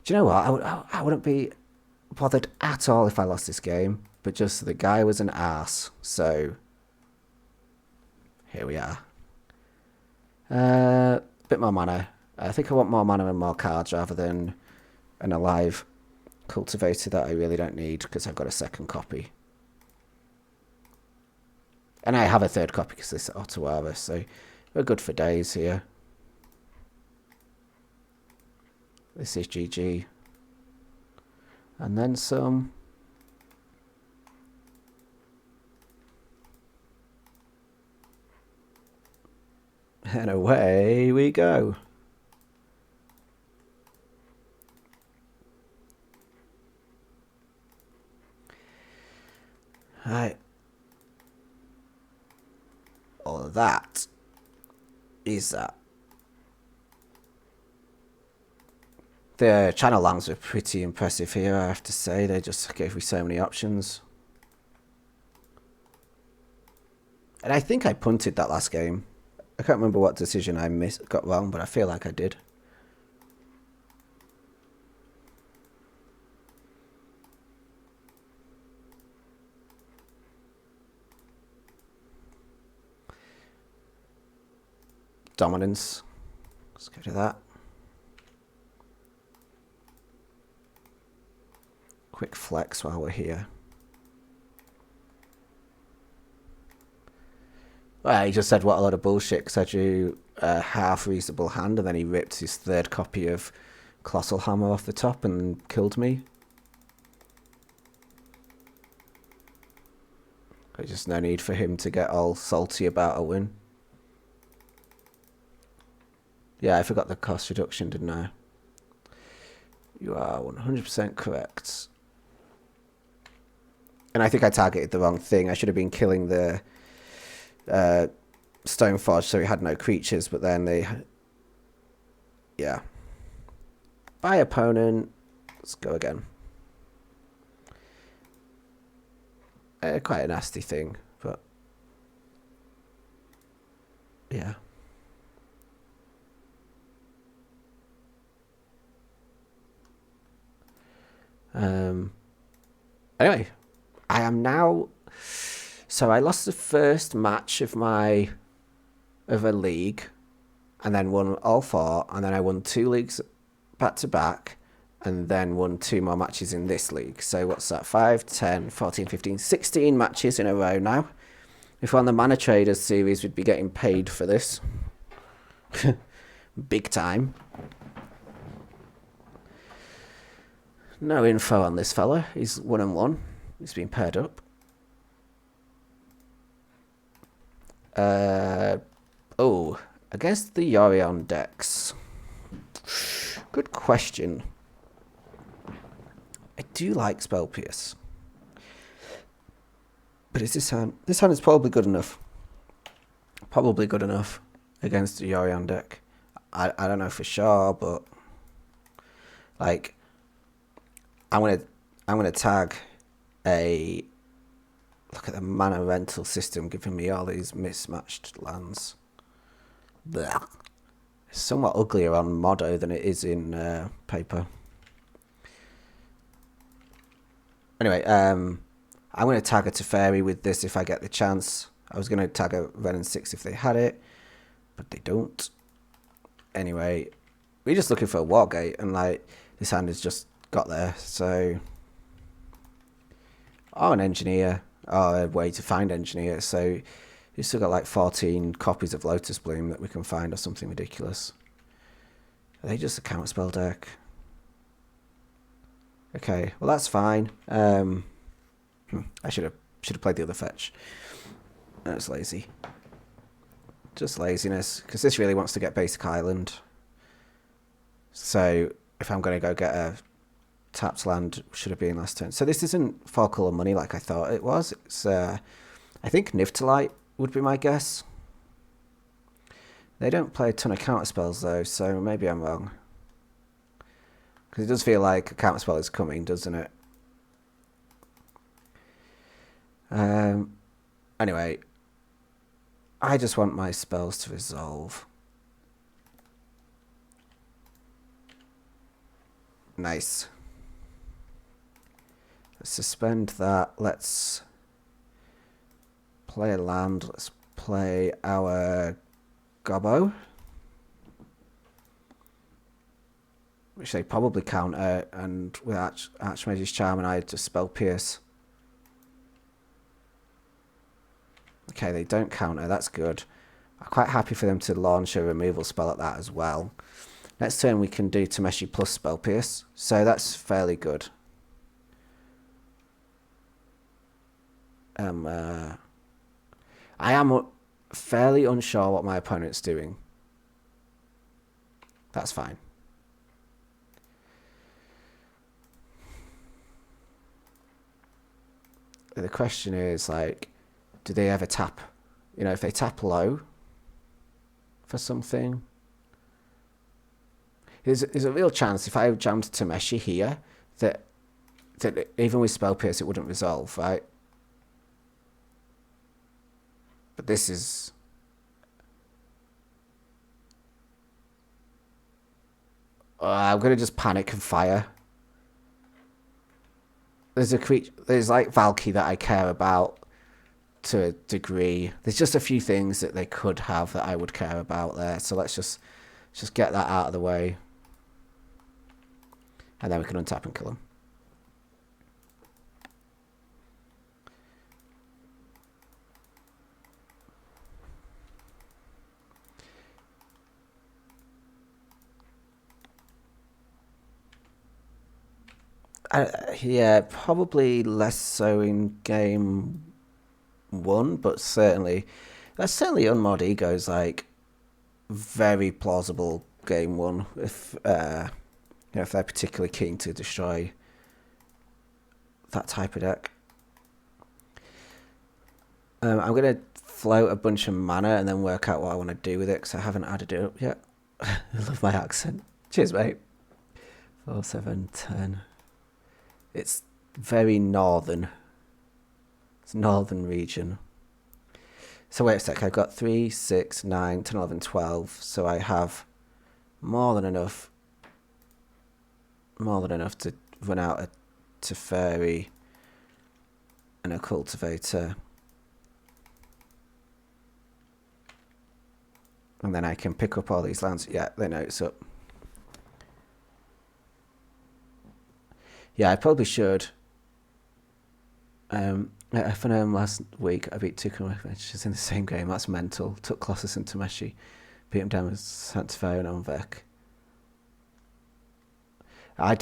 Speaker 1: Do you know what? I wouldn't be bothered at all if I lost this game, but just the guy was an ass. So here we are. Bit more mana. I think I want more mana and more cards rather than an alive cultivator that I really don't need because I've got a second copy. And I have a third copy because this is Otawara, so we're good for days here. This is GG. And then some. And away we go. Right. All of that is that. The channel lands were pretty impressive here, I have to say. They just gave me so many options. And I think I punted that last game. I can't remember what decision I got wrong, but I feel like I did. Dominance. Let's go to that. Quick flex while we're here. Well, he just said what a lot of bullshit because I drew a half reasonable hand and then he ripped his third copy of Colossal Hammer off the top and killed me. There's just no need for him to get all salty about a win. Yeah, I forgot the cost reduction, didn't I? You are 100% correct. And I think I targeted the wrong thing. I should have been killing the Stoneforge so he had no creatures, but then they... Yeah. Bye, opponent. Let's go again. Quite a nasty thing, but... Yeah. Anyway, I am now... So I lost the first match of a league, and then won all 4, and then I won 2 leagues back to back, and then won 2 more matches in this league. So what's that? 5, 10, 14, 15, 16 matches in a row now. If we're on the Mana Traders series, we'd be getting paid for this. Big time. No info on this fella. He's 1-1. He's been paired up. Against the Yorion decks. Good question. I do like Spell Pierce. But is this hand? This hand is probably good enough. Probably good enough against the Yorion deck. I don't know for sure, but like I'm gonna tag a look at the mana rental system giving me all these mismatched lands. Blech. It's somewhat uglier on Modo than it is in paper. Anyway, I'm going to tag a Teferi with this if I get the chance. I was going to tag a Renin 6 if they had it, but they don't. Anyway, we're just looking for a Wargate, and like this hand has just got there, so... Oh, an Engineer. Oh, a way to find Engineer, so you've still got like 14 copies of Lotus Bloom that we can find or something ridiculous. Are they just a counterspell deck? Okay, well that's fine. I should have played the other fetch. That's lazy. Just laziness, because this really wants to get basic island. So if I'm going to go get a tapped land, should have been last turn. So this isn't 4-color money like I thought it was. It's I think Niftalite would be my guess. They don't play a ton of counterspells though, so maybe I'm wrong. Because it does feel like a counterspell is coming, doesn't it? Anyway, I just want my spells to resolve. Nice. Let's suspend that. Let's play a land. Let's play our Gobbo, which they probably counter, and with Archmage's Charm and I just Spell Pierce. Okay, they don't counter, that's good. I'm quite happy for them to launch a removal spell at that as well. Next turn we can do Tameshi plus Spell Pierce, so that's fairly good. I am fairly unsure what my opponent's doing. That's fine. The question is, like, do they ever tap? You know, if they tap low for something, there's a real chance if I jammed Tameshi here that even with Spell Pierce it wouldn't resolve, right? But this is... I'm going to just panic and fire. There's a creature... There's like Valky that I care about to a degree. There's just a few things that they could have that I would care about there. So let's just get that out of the way. And then we can untap and kill him. Yeah, probably less so in game 1, but certainly Unmod Ego's like very plausible game 1 if you know, if they're particularly keen to destroy that type of deck. I'm gonna float a bunch of mana and then work out what I want to do with it because I haven't added it up yet. I love my accent. Cheers, mate. 4, 7, 10. It's very northern. It's northern region. So wait a sec, I've got 3, 6, 9, 10, 11, 12. So I have more than enough to run out a Teferi, and a Cultivator. And then I can pick up all these lands. Yeah, they know it's up. Yeah, I probably should. At FNM last week, I beat two Carnage in the same game. That's mental. Took Colossus and Tameshi. Beat him down with Teferi and en-Vec. I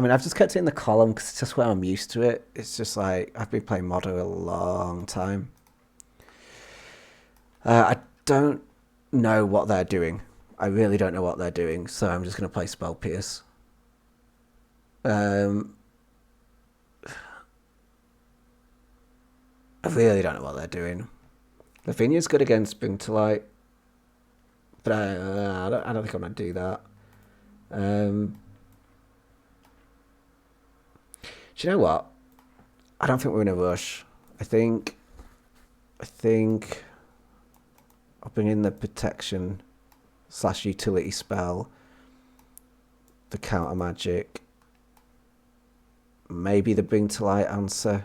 Speaker 1: mean, I've just kept it in the column because it's just where I'm used to it. It's just like, I've been playing Modern a long time. I don't know what they're doing. I really don't know what they're doing, so I'm just going to play Spell Pierce. I really don't know what they're doing. Lavinia's good against Bring to Light, but I don't think I'm going to do that. Do you know what? I don't think we're in a rush. I think I'll bring in the protection / utility spell, the counter magic, maybe the Bring to Light answer.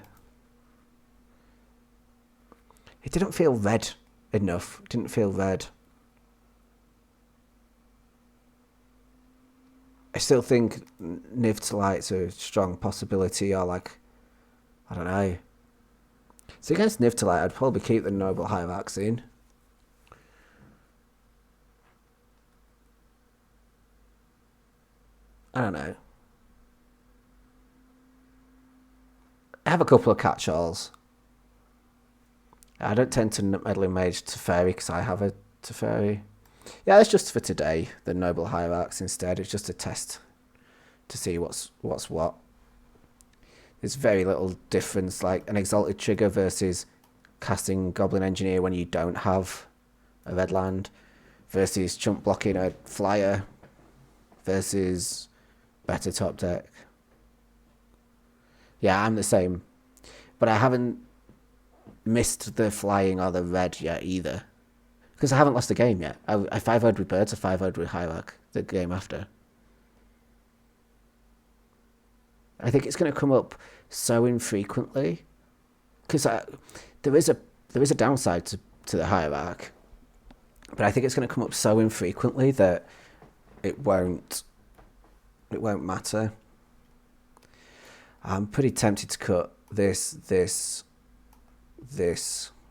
Speaker 1: It didn't feel red enough. It didn't feel red. I still think Niv to Light's a strong possibility, or like, I don't know. So against Niv to Light, I'd probably keep the Noble Hierarch in. I don't know. I have a couple of catch-alls. I don't tend to Meddling Mage Teferi because I have a Teferi. Yeah, it's just for today, the Noble Hierarchs instead. It's just a test to see what's what. There's very little difference, like an Exalted Trigger versus casting Goblin Engineer when you don't have a red land, versus chump blocking a flyer, versus better top deck. Yeah, I'm the same. But I haven't missed the flying or the red yet either. Because I haven't lost a game yet. I 5-0'd with Birds, I 5-0'd with Hierarch the game after. I think it's going to come up so infrequently. Because there is a downside to the Hierarch. But I think it's going to come up so infrequently that it won't matter. I'm pretty tempted to cut this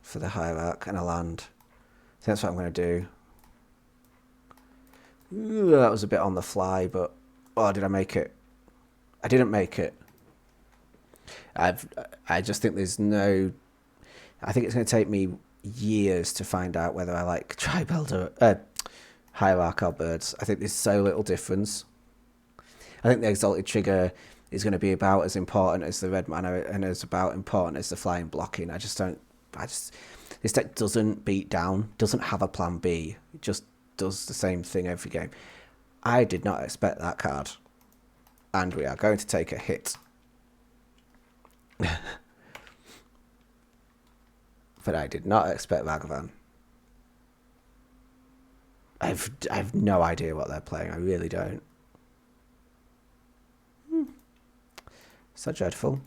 Speaker 1: for the Hierarch and a land. I think that's what I'm going to do. Ooh, that was a bit on the fly, but oh, did I make it? I didn't make it. I just think there's no. I think it's going to take me years to find out whether I like Tribe Elder, Hierarch or Birds. I think there's so little difference. I think the Exalted Trigger is going to be about as important as the red mana and as about important as the flying blocking. This deck doesn't beat down, doesn't have a plan B. It just does the same thing every game. I did not expect that card. And we are going to take a hit. But I did not expect Ragavan. I've no idea what they're playing. I really don't. So dreadful.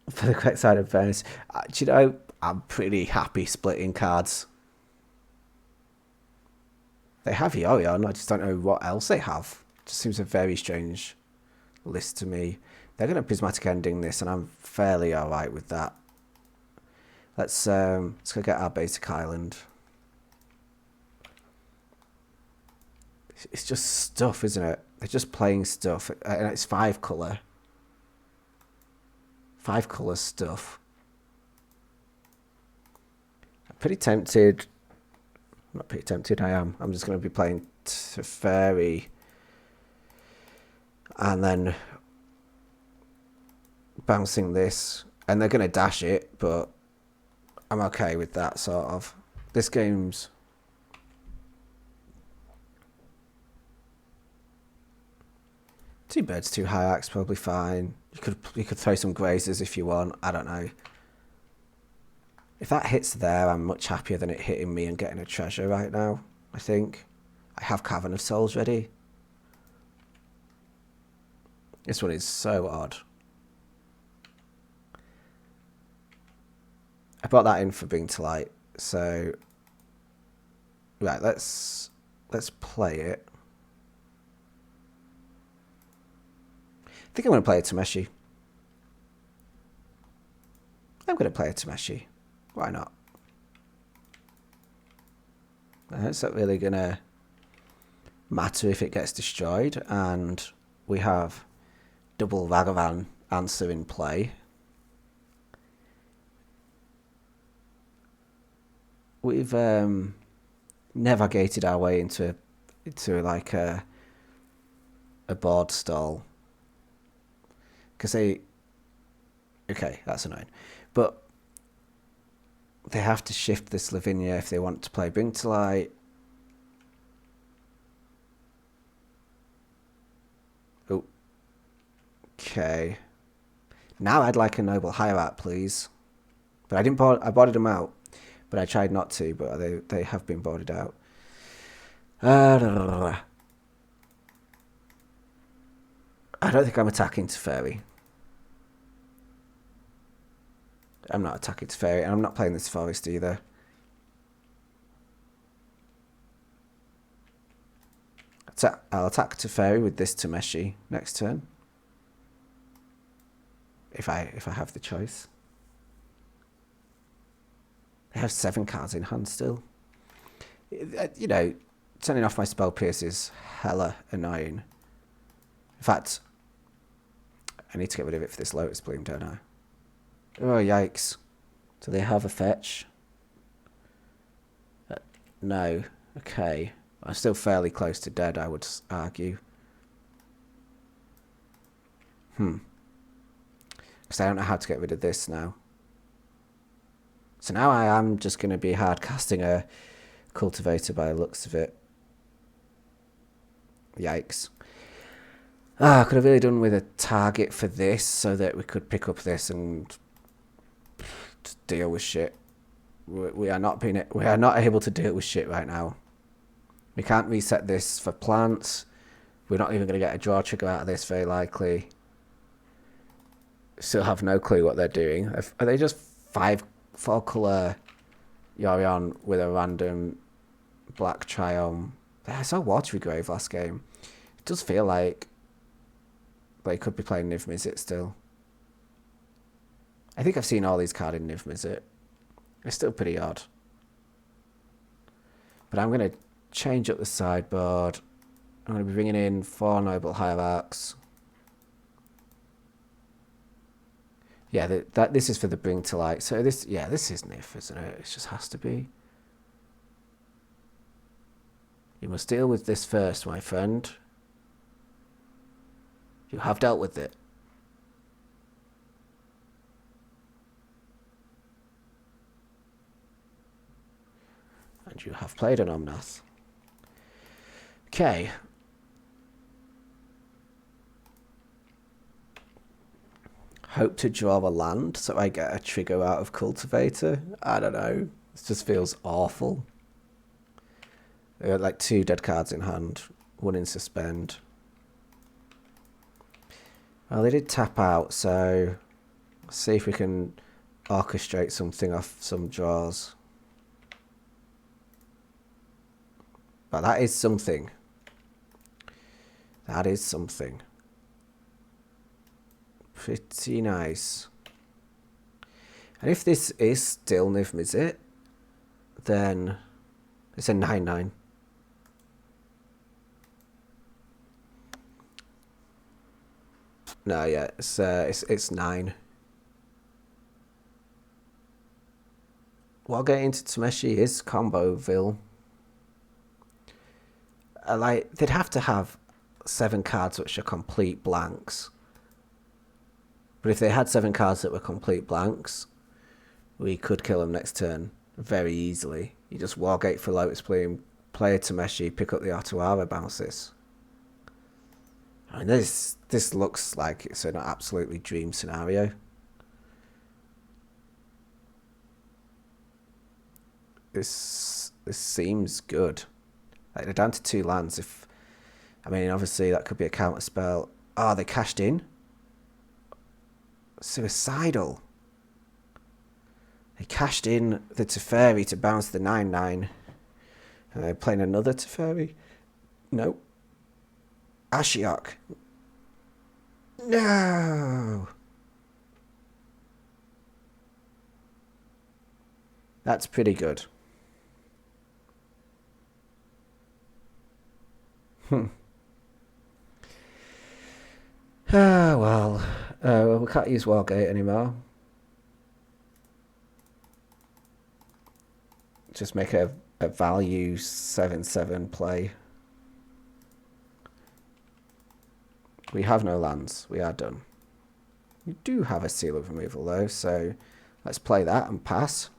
Speaker 1: For the quick side of fairness, do you know, I'm pretty happy splitting cards. They have Yorion, I just don't know what else they have. It just seems a very strange list to me. They're going to Prismatic Ending this, and I'm fairly alright with that. Let's go get our basic island. It's just stuff, isn't it? They're just playing stuff, and it's 5 colour. 5 colour stuff. I'm pretty tempted. I'm not pretty tempted, I am. I'm just going to be playing Teferi. And then bouncing this. And they're going to dash it, but I'm okay with that, sort of. This game's... Two birds, two hierarchs, probably fine. You could throw some grazers if you want. I don't know. If that hits there, I'm much happier than it hitting me and getting a treasure right now, I think. I have Cavern of Souls ready. This one is so odd. I brought that in for Bring to Light, so right, let's play it. I think I'm going to play a Tameshi. I'm going to play a Tameshi. Why not? It's not really going to matter if it gets destroyed, and we have double Ragavan answer in play. We've navigated our way into like a board stall. Because okay, that's annoying. But they have to shift this Lavinia if they want to play Bring to Light. Oh. Okay. Now I'd like a Noble Hierarch, please. But I boarded them out. But I tried not to, but they have been boarded out. I don't think I'm attacking Teferi. I'm not attacking Teferi, and I'm not playing this forest either. I'll attack Teferi with this Tameshi next turn. If I have the choice. I have 7 cards in hand still. You know, turning off my Spell Pierce is hella annoying. In fact, I need to get rid of it for this Lotus Bloom, don't I? Oh, yikes. Do they have a fetch? No. Okay. I'm still fairly close to dead, I would argue. Because I don't know how to get rid of this now. So now I am just going to be hard casting a Cultivator by the looks of it. Yikes. I could have really done with a target for this so that we could pick up this and deal with shit. We are not able to deal with shit right now. We can't reset this for plants. We're not even going to get a draw trigger out of this very likely. Still have no clue what they're doing. Are they just 4-colour Yorion with a random black Triome? I saw Watery Grave last game. It does feel like they could be playing Niv Mizzet still. I think I've seen all these cards in Niv Mizzet. It's still pretty odd. But I'm going to change up the sideboard. I'm going to be bringing in 4 Noble Hierarchs. Yeah, this is for the Bring to Light. So this is Niv, isn't it? It just has to be. You must deal with this first, my friend. You have dealt with it. And you have played an Omnath. Okay. Hope to draw a land so I get a trigger out of Cultivator. I don't know. This just feels awful. I got like 2 dead cards in hand. 1 in suspend. Well, they did tap out, so let's see if we can orchestrate something off some draws. But that is something. That is something. Pretty nice. And if this is still Niv Mizzet, then it's a 9/9. No, yeah, it's 9. Wargate into Tameshi is Comboville. Like, they'd have to have 7 cards which are complete blanks. But if they had 7 cards that were complete blanks, we could kill them next turn very easily. You just Wargate for Lotus Bloom, play a Tameshi, pick up the Otawara, bounce this. I mean, this looks like it's an absolutely dream scenario. This seems good. Like, they're down to 2 lands. I mean, obviously that could be a counter spell. Oh, they cashed in. Suicidal. They cashed in the Teferi to bounce the 9/9. And they're playing another Teferi. No. Ashiok. No. That's pretty good. Ah, well, we can't use Wargate anymore. Just make a value 7/7 play. We have no lands. We are done. We do have a Seal of Removal though, so let's play that and pass.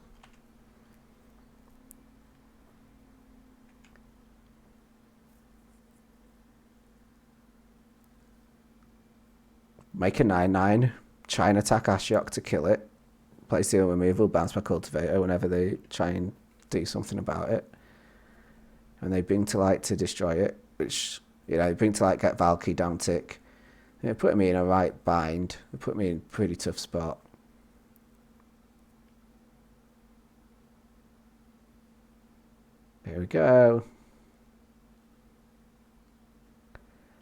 Speaker 1: Make a 9/9, try and attack Ashiok to kill it, play Seal Removal, bounce my Cultivator whenever they try and do something about it. And they bring to light to destroy it, which, you know, bring to light, get Valkyrie down tick. They put me in a right bind. They put me in a pretty tough spot. There we go.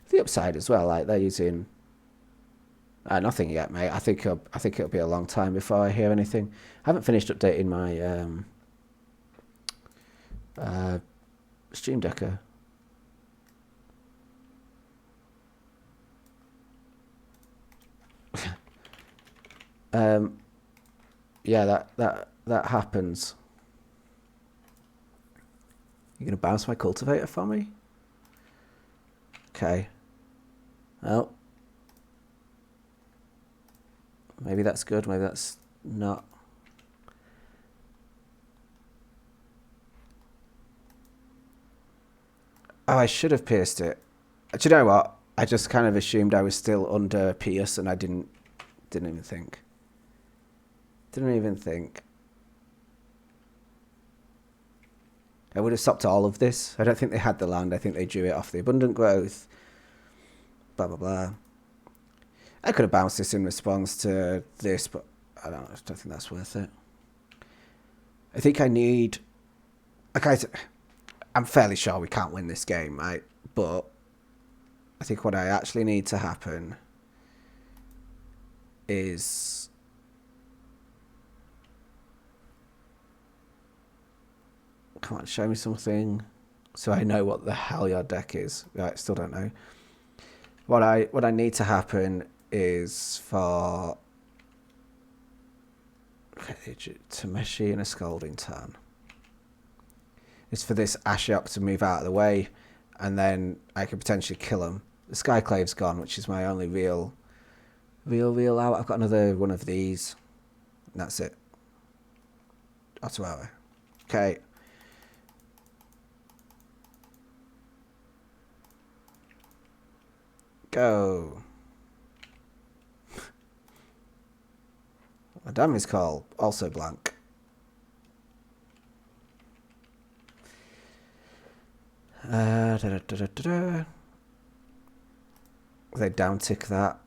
Speaker 1: The upside as well, like they're using nothing yet, mate. I think it'll be a long time before I hear anything. I haven't finished updating my Stream Decker. Yeah, that happens. You're gonna bounce my Cultivator for me? Okay. Well, maybe that's good. Maybe that's not. Oh, I should have pierced it. Do you know what? I just kind of assumed I was still under Pierce, and I didn't even think. Didn't even think. I would have stopped all of this. I don't think they had the land. I think they drew it off the Abundant Growth. Blah, blah, blah. I could have bounced this in response to this, but I don't think that's worth it. I think I need... Okay, I'm fairly sure we can't win this game, right? But I think what I actually need to happen is... Come on, show me something so I know what the hell your deck is. Right, still don't know. What I need to happen is for Tameshi and a Scalding Tarn. It's for this Ashiok to move out of the way, and then I could potentially kill him. The Skyclave's gone, which is my only real out. I've got another one of these, and that's it. Otawara. Okay. Go. Eladamri's Call, also blank. They down tick that.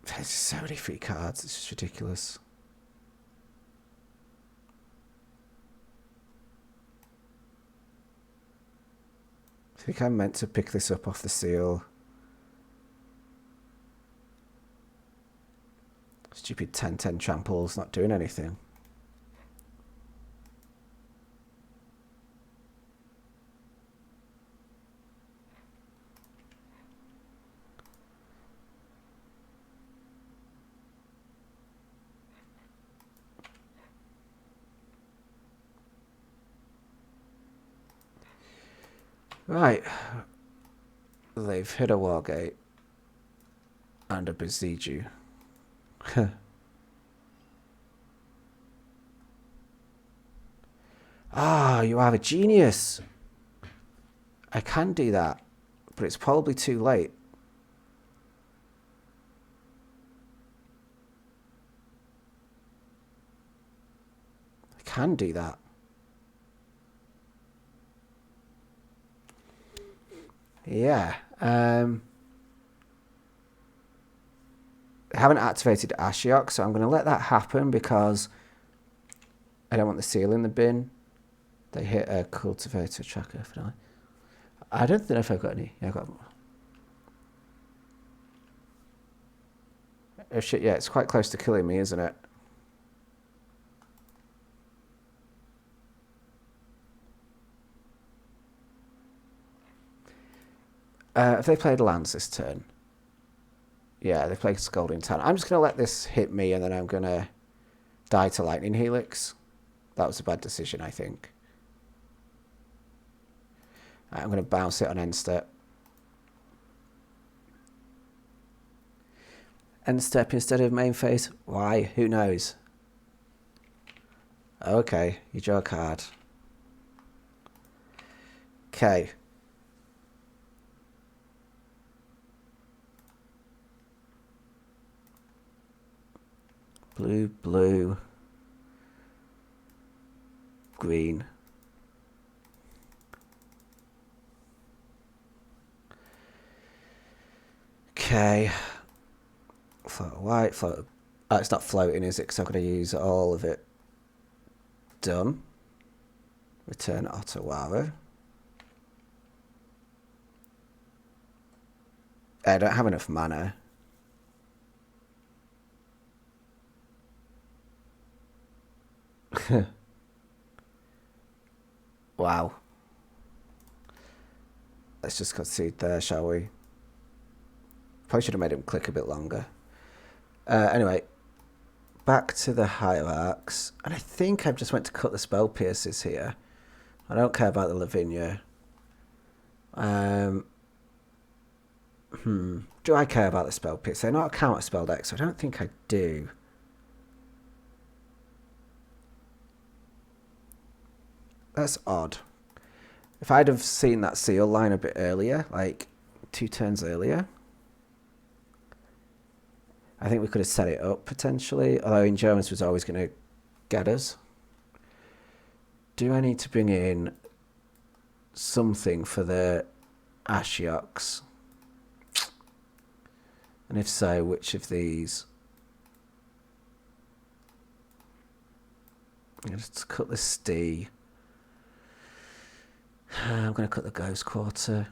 Speaker 1: There's so many free cards, it's just ridiculous. I think I'm meant to pick this up off the seal. Stupid 10/10 tramples, not doing anything. Right. They've hit a Wargate and a Boseiju. Ah, you are a genius. I can do that, but it's probably too late. I can do that. Yeah. I haven't activated Ashiok, so I'm going to let that happen because I don't want the seal in the bin. They hit a Cultivator Tracker Finale. I don't know if I've got any. Yeah, I've got... Oh shit, yeah, it's quite close to killing me, isn't it? Have they played lands this turn? Yeah, they played Scalding Tarn. I'm just going to let this hit me and then I'm going to die to Lightning Helix. That was a bad decision, I think. I'm going to bounce it on end step. End step instead of main phase? Why? Who knows? Okay, you draw a card. Okay. Blue, blue, green. Okay. Float white, float. Oh, it's not floating, is it? Because I'm going to use all of it. Done. Return Otawara. I don't have enough mana. Wow. Let's just concede there, shall we? Probably should have made him click a bit longer. Anyway, back to the Hierarchs. And I think I've just went to cut the spell pierces here. I don't care about the Lavinia. Do I care about the spell pierce? They're not a counter spell deck, so I don't think I do. That's odd. If I'd have seen that seal line a bit earlier, like 2 turns earlier, I think we could have set it up potentially. Although Endurance was always going to get us. Do I need to bring in something for the Ashioks? And if so, which of these? Let's cut the Stee. I'm going to cut the Ghost Quarter.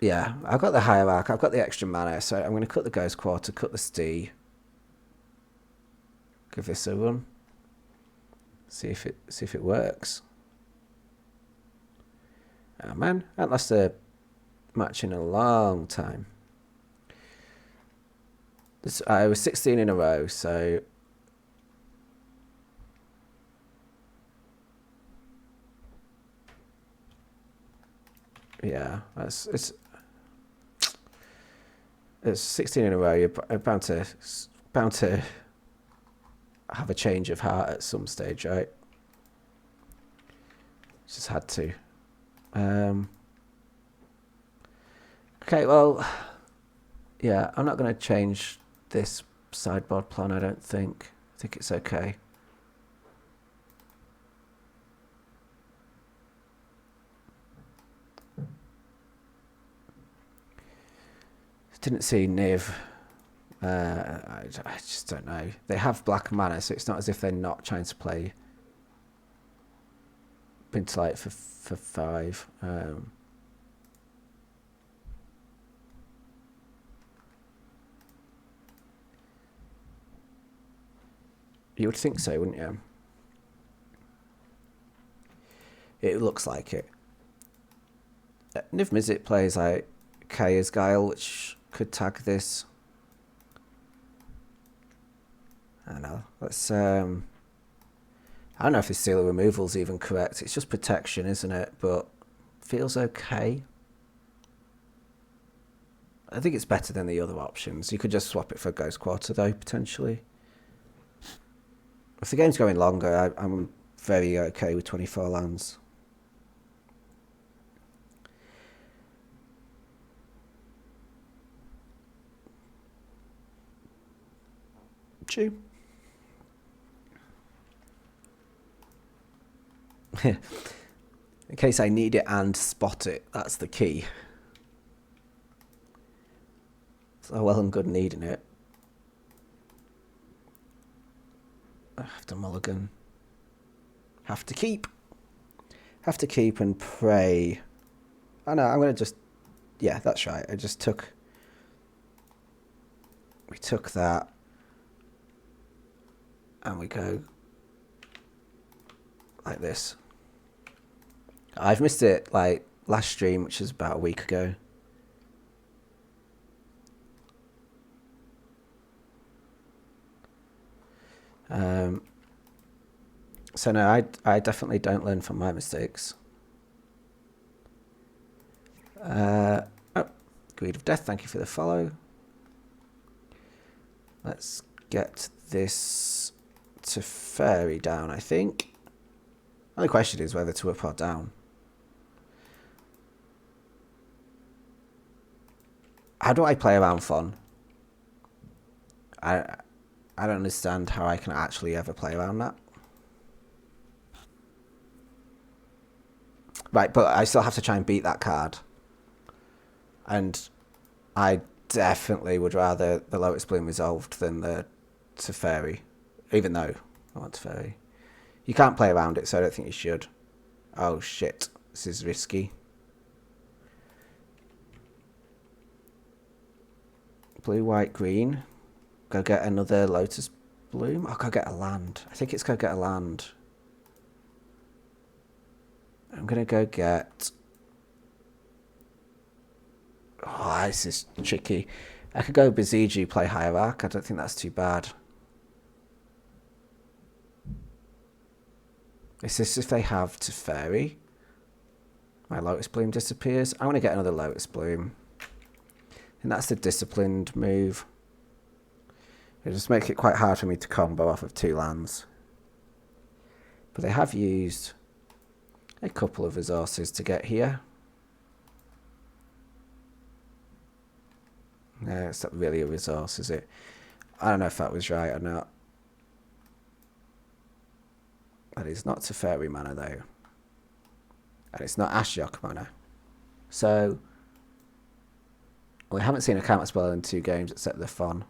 Speaker 1: Yeah, I've got the Hierarch. I've got the extra mana, so I'm going to cut the Ghost Quarter, cut the Stee. Give this a run. See if it works. Oh man, that lost a match in a long time. I was 16 in a row, so yeah, it's 16 in a row. You're bound to have a change of heart at some stage, right? Just had to. Okay, well, yeah, I'm not going to change this sideboard plan, I don't think. I think it's okay. Didn't see Niv. I just don't know. They have black mana, so it's not as if they're not trying to play Bintlight for 5. You would think so, wouldn't you? It looks like it. Niv Mizzet plays like Kaya's Guile, which could tag this. I don't know. Let's I don't know if this seal of removal is even correct. It's just protection, isn't it? But feels okay. I think it's better than the other options. You could just swap it for Ghost Quarter though, potentially. If the game's going longer, I'm very okay with 24 lands. Chew. In case I need it and spot it, that's the key. It's all well and good needing it. I have to mulligan. Have to keep. Have to keep and pray. Oh no, I'm going to just... Yeah, that's right. I just took... We took that. And we go... like this. I've missed it, like, last stream, which is about a week ago. So no, I definitely don't learn from my mistakes. Oh, Greed of Death, thank you for the follow. Let's get this Teferi down, I think. Only question is whether to up or down. How do I play around fun? I don't understand how I can actually ever play around that. Right, but I still have to try and beat that card. And I definitely would rather the Lotus Bloom resolved than the Teferi. Even though I want Teferi. You can't play around it, so I don't think you should. Oh shit, this is risky. Blue, white, green. Go get another Lotus Bloom. I'll go get a land. I think it's go get a land. I'm going to go get... Oh, this is tricky. I could go Boseiju, play Hierarch. I don't think that's too bad. Is this if they have Teferi? My Lotus Bloom disappears. I want to get another Lotus Bloom. And that's the disciplined move. It just makes it quite hard for me to combo off of 2 lands. But they have used a couple of resources to get here. No, it's not really a resource, is it? I don't know if that was right or not. That is not Teferi mana, though. And it's not Ashiok mana. So, we haven't seen a counter spell in 2 games except the Fawn.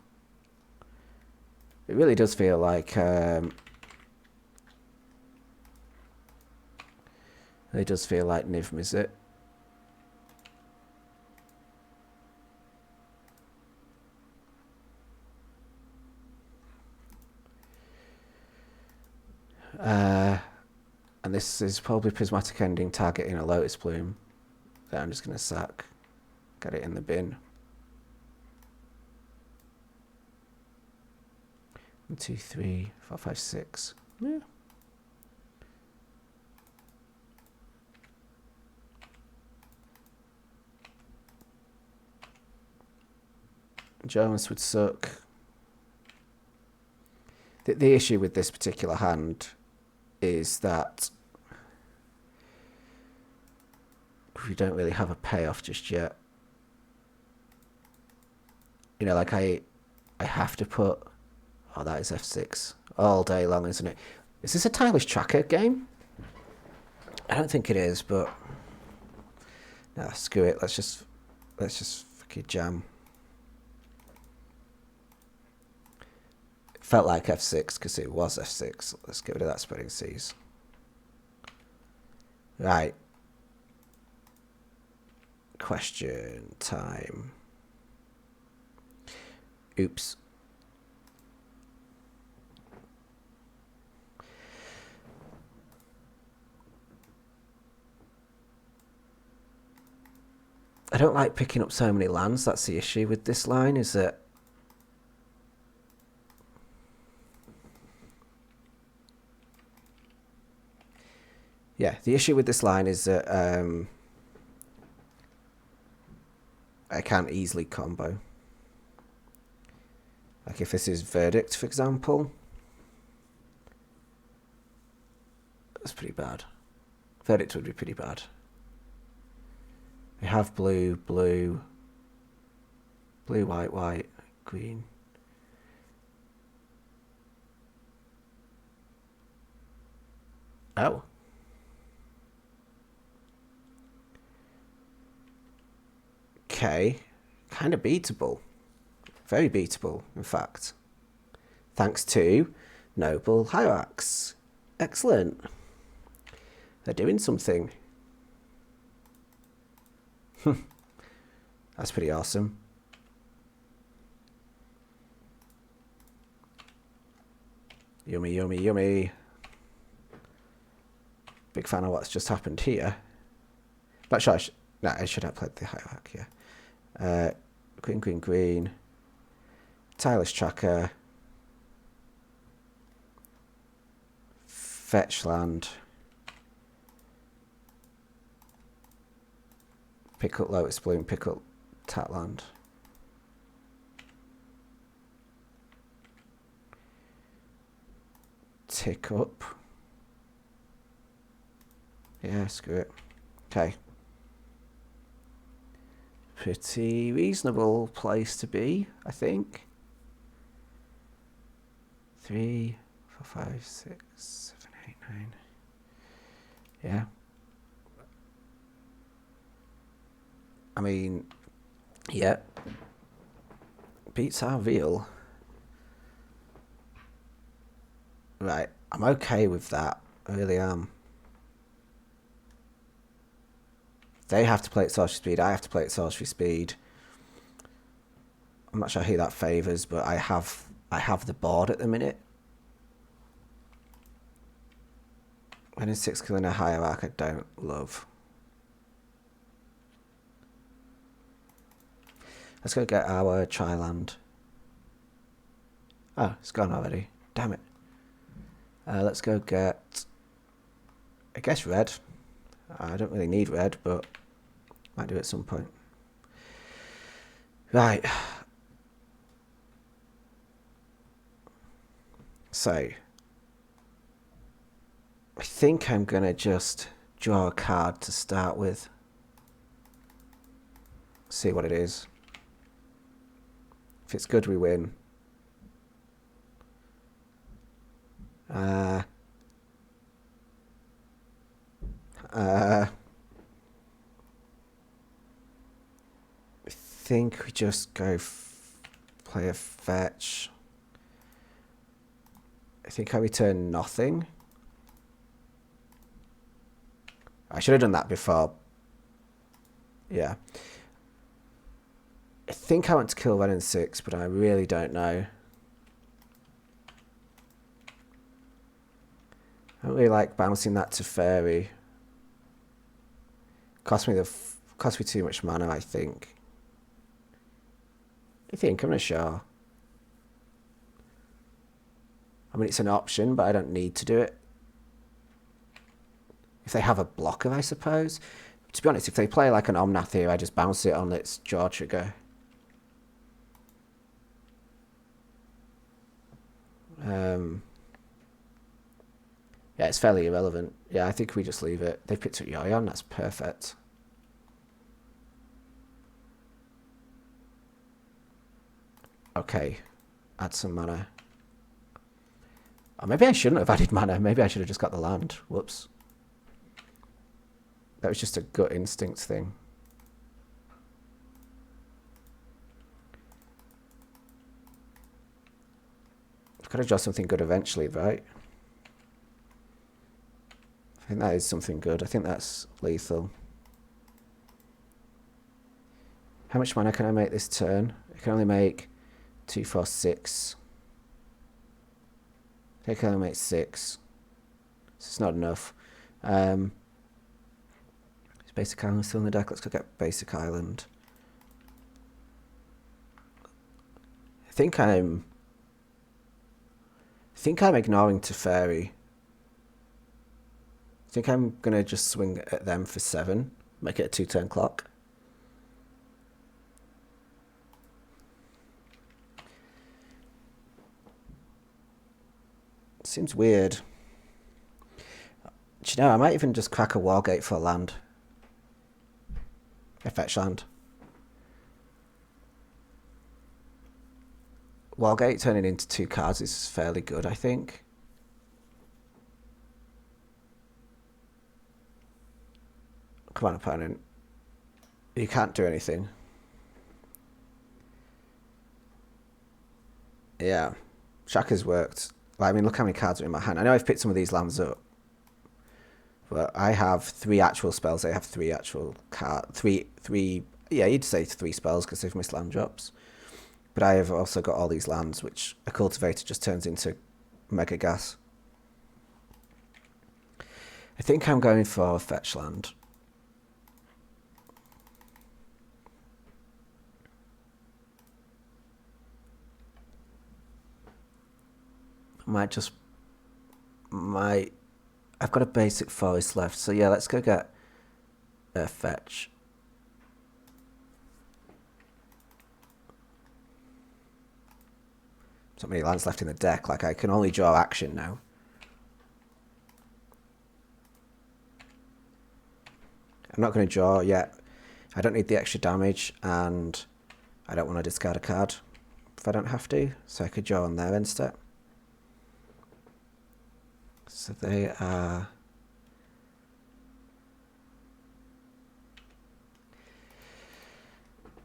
Speaker 1: It really does feel like... it does feel like Nivm, is it? And this is probably Prismatic Ending targeting a Lotus Bloom that I'm just going to sack. Get it in the bin. 1, 2, 3, 4, 5, 6. Yeah. Jones would suck. The issue with this particular hand is that we don't really have a payoff just yet. You know, like I have to put... Oh, that is F6 all day long, isn't it? Is this a Tireless Tracker game? I don't think it is, but... Nah, screw it. Let's just fucking jam. Felt like F6 because it was F6. Let's get rid of that Spreading Seas. Right. Question time. Oops. I don't like picking up so many lands. That's the issue with this line, is that yeah, the issue with this line is that I can't easily combo. Like if this is Verdict, for example, that's pretty bad. Verdict would be pretty bad. We have blue, blue, blue, white, white, green. Oh. Okay. Kind of beatable. Very beatable, in fact. Thanks to Noble Hierarchs. Excellent. They're doing something. That's pretty awesome. Yummy, yummy, yummy. Big fan of what's just happened here. Not sure I should have played the Hierarch, yeah. Green, green, green. Tireless Tracker. Fetch land. Pick up Lotus Bloom, pick up tap land. Tick up. Yeah, screw it. Okay. Pretty reasonable place to be, I think. 3, 4, 5, 6, 7, 8, 9. Yeah. I mean, yeah. Beats are real. Right, I'm okay with that. I really am. They have to play at sorcery speed. I have to play at sorcery speed. I'm not sure who that favours, but I have the board at the minute. Winning 6 killing a Hierarch I don't love. Let's go get our Tri-land. Oh, it's gone already. Damn it. Let's go get, I guess, red. I don't really need red, but might do at some point. Right. So, I think I'm going to just draw a card to start with. See what it is. If it's good, we win. I think we just go play a fetch. I think I return nothing. I should have done that before. Yeah. I think I want to kill 1 and 6, but I really don't know. I don't really like bouncing that Teferi. Cost me too much mana, I think. I'm not sure. I mean, it's an option, but I don't need to do it. If they have a blocker, I suppose. To be honest, if they play like an Omnath here, I just bounce it on its jaw trigger. Yeah, it's fairly irrelevant. Yeah, I think we just leave it. They've picked up Yoyon, that's perfect. Okay, add some mana. Oh, maybe I shouldn't have added mana. Maybe I should have just got the land. Whoops. That was just a gut instinct thing. I've got to draw something good eventually, right? I think that is something good. I think that's lethal. How much mana can I make this turn? I can only make 2, 4, 6. I can only make 6. So it's not enough. Is Basic Island still in the deck? Let's go get Basic Island. I think I'm ignoring Teferi. I think I'm going to just swing at them for 7. Make it a 2-turn clock. Seems weird. Do you know, I might even just crack a Wargate for a land. A fetch land. Wargate turning into 2 cards is fairly good, I think. Come on, opponent. You can't do anything. Yeah. Tracker's worked. Like, I mean, look how many cards are in my hand. I know I've picked some of these lands up, but I have 3 actual spells. They have 3 actual three. Yeah, you'd say 3 spells because they've missed land drops. But I have also got all these lands, which a cultivator just turns into mega gas. I think I'm going for fetch land. I've got a basic forest left, so yeah, let's go get a fetch. There's not many lands left in the deck, like I can only draw action now. I'm not going to draw yet. I don't need the extra damage, and I don't want to discard a card if I don't have to, so I could draw on there instead. So they are...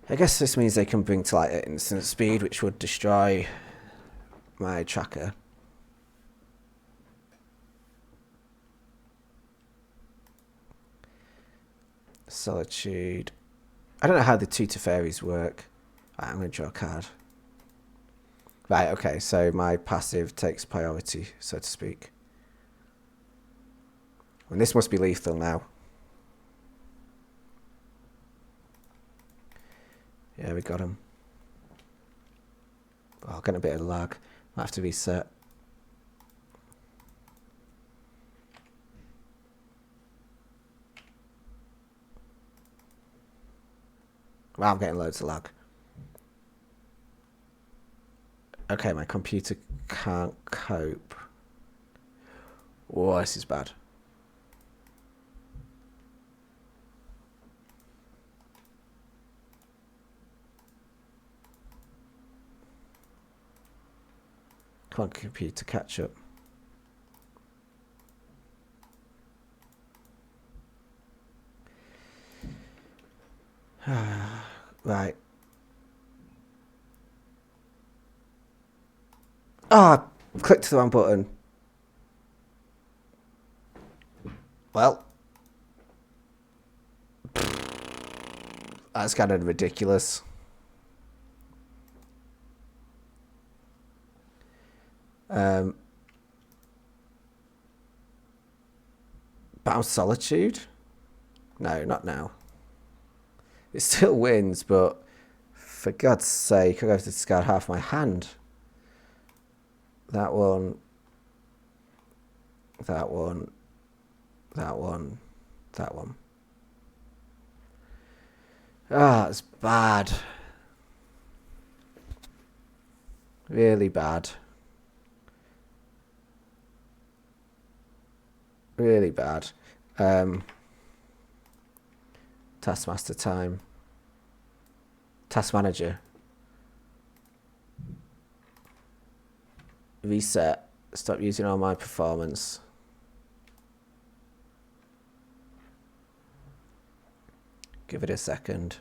Speaker 1: I guess this means they can bring to light at instant speed, which would destroy my tracker. Solitude. I don't know how the 2 Teferis work. Right, I'm going to draw a card. Right, okay, so my passive takes priority, so to speak. And this must be lethal now. Yeah, we got him. Oh, getting a bit of lag. Might have to reset. Wow, I'm getting loads of lag. Okay, my computer can't cope. Oh, this is bad. Come on, computer, catch up. Right. Ah, oh, clicked the wrong button. Well, that's kind of ridiculous. Bounce Solitude? No, not now. It still wins, but for God's sake, I have to discard half my hand. That one. That one. That one. That one. Ah, it's bad. Really bad. Really bad. Taskmaster time. Task manager. Reset. Stop using all my performance. Give it a second.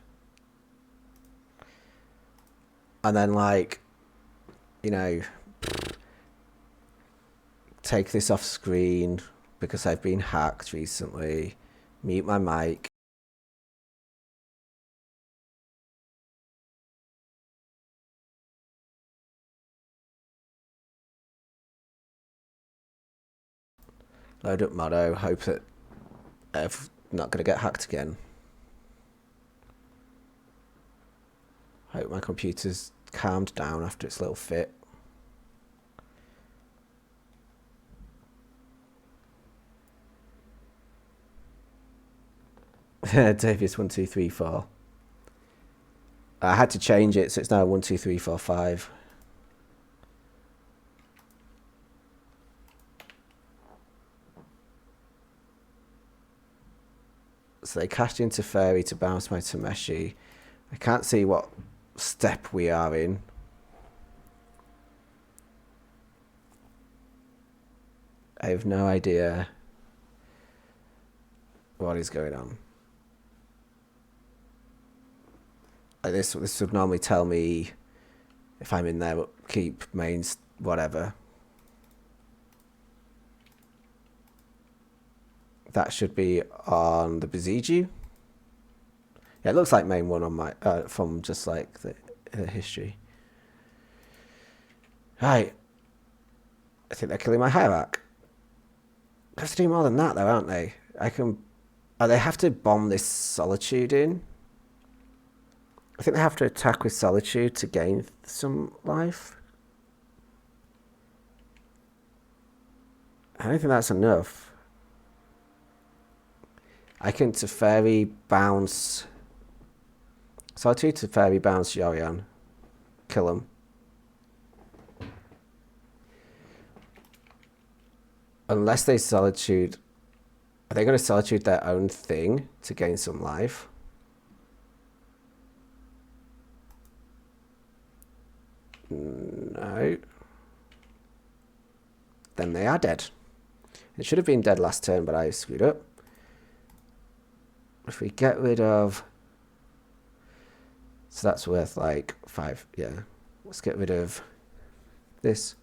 Speaker 1: And then, like, you know, take this off screen because I've been hacked recently. Mute my mic. Load up Modo. Hope that I'm not going to get hacked again. Hope my computer's calmed down after its little fit. Davies 1 2 3 4. I had to change it, so it's now 1 2 3 4 5. So they cashed into Teferi to bounce my Tameshi. I can't see what step we are in. I have no idea what is going on. This would normally tell me if I'm in there, keep mains, whatever. That should be on the Boseiju. Yeah, it looks like main 1 on my from just like the history. Right. I think they're killing my Hierarch. They have to do more than that though, aren't they? Oh, they have to bomb this Solitude in. I think they have to attack with Solitude to gain some life. I don't think that's enough. I can Teferi bounce... Solitude Teferi bounce Yorion. Kill him. Unless they Solitude... Are they going to Solitude their own thing to gain some life? No. Then they are dead. It should have been dead last turn, but I screwed up. If we get rid of... So that's worth like 5. Yeah. Let's get rid of this.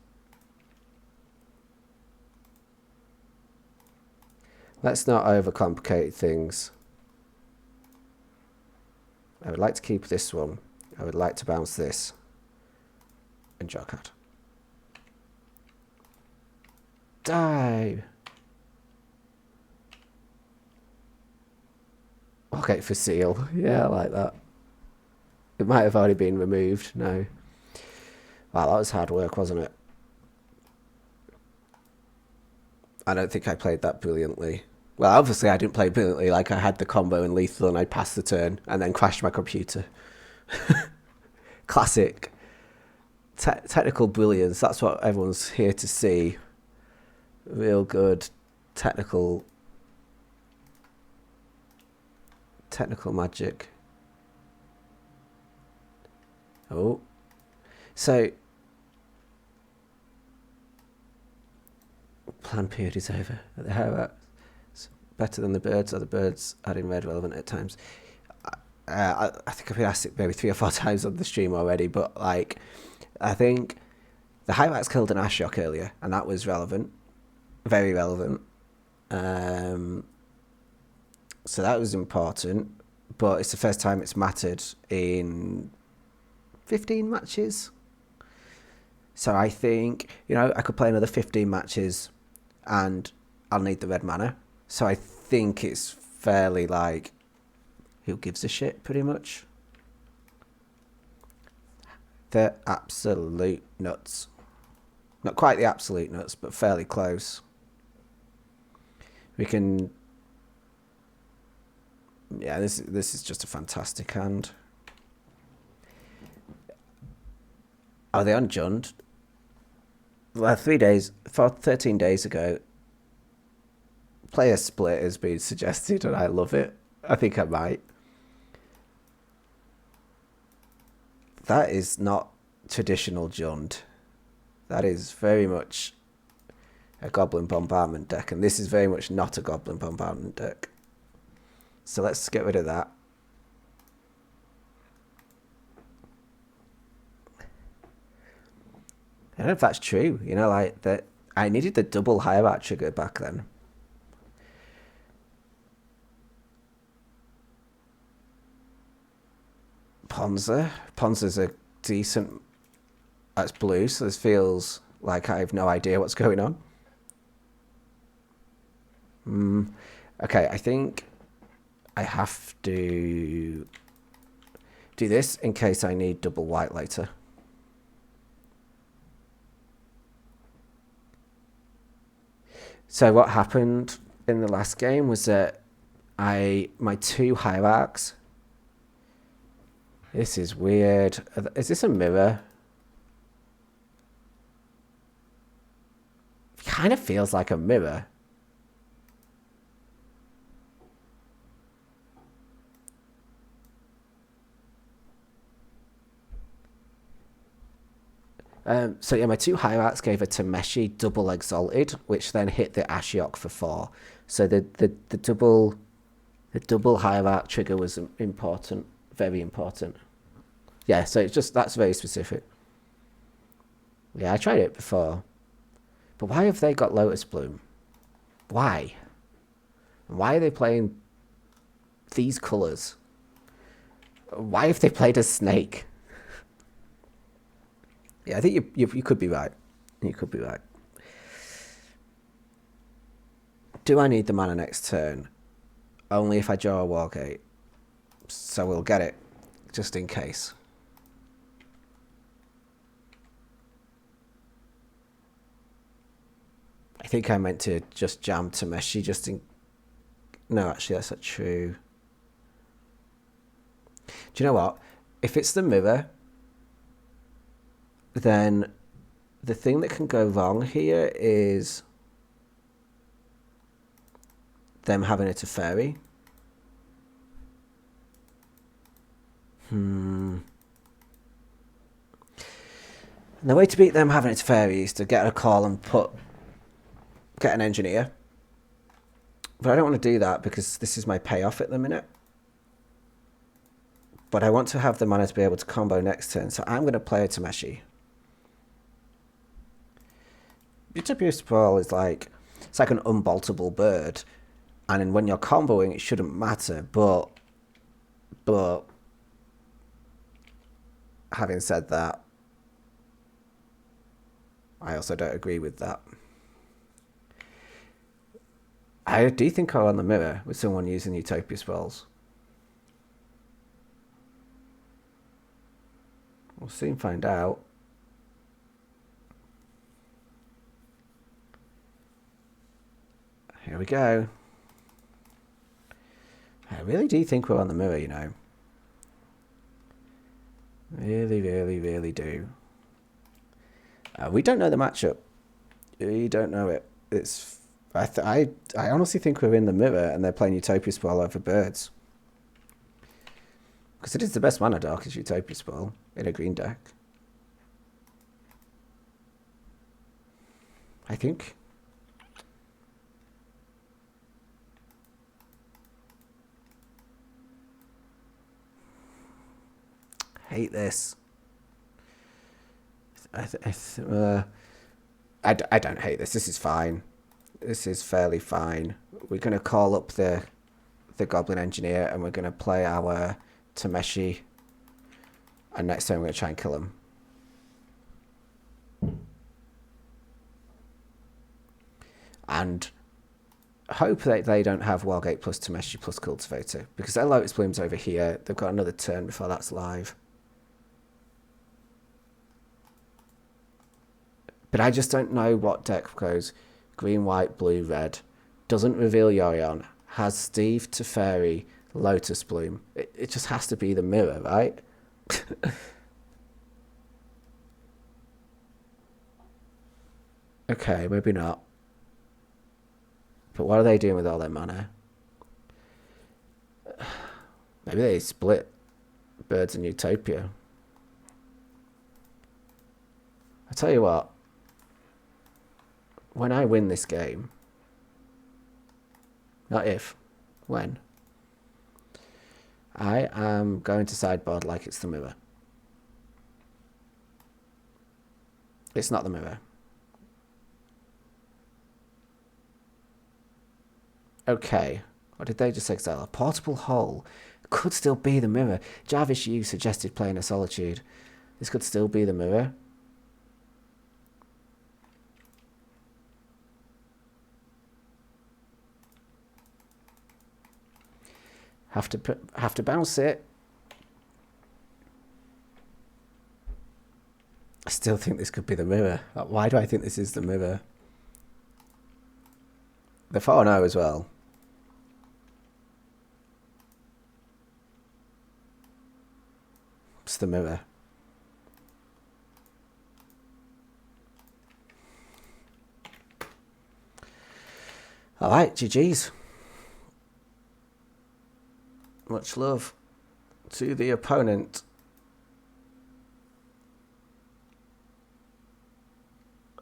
Speaker 1: Let's not overcomplicate things. I would like to keep this one. I would like to bounce this. And draw a card. Die! Okay, for seal. Yeah, I like that. It might have already been removed. No. Wow, that was hard work, wasn't it? I don't think I played that brilliantly. Well, obviously I didn't play brilliantly. Like, I had the combo in lethal and I passed the turn and then crashed my computer. Classic. Technical brilliance. That's what everyone's here to see. Real good technical magic. Oh. So, plan period is over. The Hierarch is better than the birds, or the birds adding red relevant at times. I think I've been asked it maybe 3 or 4 times on the stream already, but like, I think the Hierarchs killed an Ashiok earlier, and that was relevant. Very relevant. So that was important, but it's the first time it's mattered in 15 matches. So I think, I could play another 15 matches and I'll need the red mana. So I think it's fairly like, who gives a shit, pretty much. They're absolute nuts. Not quite the absolute nuts, but fairly close. We can... Yeah, this is just a fantastic hand. Are they on Jund? Well, 13 days ago, player split has been suggested, and I love it. I think I might. That is not traditional Jund. That is very much a Goblin Bombardment deck, and this is very much not a Goblin Bombardment deck. So let's get rid of that. I don't know if that's true. Like that. I needed the double Hierarch trigger back then. Ponza. Ponza's a decent... That's blue, so this feels like I have no idea what's going on. Okay, I think I have to do this in case I need double white later. So what happened in the last game was that my 2 Hierarchs... This is weird. Is this a mirror? It kind of feels like a mirror. So yeah, my 2 Hierarchs gave a Tameshi double exalted, which then hit the Ashiok for 4. So the double Hierarch trigger was important, very important. Yeah, so it's just, that's very specific. Yeah, I tried it before. But why have they got Lotus Bloom? Why? Why are they playing these colours? Why have they played a snake? Yeah, I think you could be right. You could be right. Do I need the mana next turn? Only if I draw a Wargate. So we'll get it, just in case. I think I meant to just jam Tameshi just in... No, actually, that's not true. Do you know what? If it's the mirror, then the thing that can go wrong here is them having a Teferi. And the way to beat them having a Teferi is to get a call and get an engineer. But I don't want to do that because this is my payoff at the minute. But I want to have the mana to be able to combo next turn, so I'm going to play a Tameshi. Utopia Sprawl is like, it's like an unboltable bird, and when you're comboing it shouldn't matter, but having said that, I also don't agree with that. I do think I'm on the mirror with someone using Utopia Spells. We'll soon find out. Here we go. I really do think we're on the mirror, you know. Really, really, really do. We don't know the matchup. We don't know it. It's... I honestly think we're in the mirror and they're playing Utopia Spell over birds. Because it is the best mana dark is Utopia Spell in a green deck. I think. Hate this. I don't hate this. This is fine. This is fairly fine. We're going to call up the Goblin Engineer and we're going to play our Tameshi. And next time we're going to try and kill him. And hope that they don't have Wargate plus Tameshi plus Cultivator. Because their Lotus Bloom's over here. They've got another turn before that's live. But I just don't know what deck goes green, white, blue, red. Doesn't reveal Yorion. Has Steve, Teferi, Lotus Bloom. It just has to be the mirror, right? Okay, maybe not. But what are they doing with all their mana? Maybe they split Birds and Utopia. I tell you what. When I win this game, not if, when, I am going to sideboard like it's the mirror. It's not the mirror. Okay, what did they just exile? A portable hole. Could still be the mirror. Jarvis Yu suggested playing a Solitude. This could still be the mirror. Have to bounce it. I still think this could be the mirror. Why do I think this is the mirror? The 4-0 as well. It's the mirror. Alright, GG's. Much love to the opponent.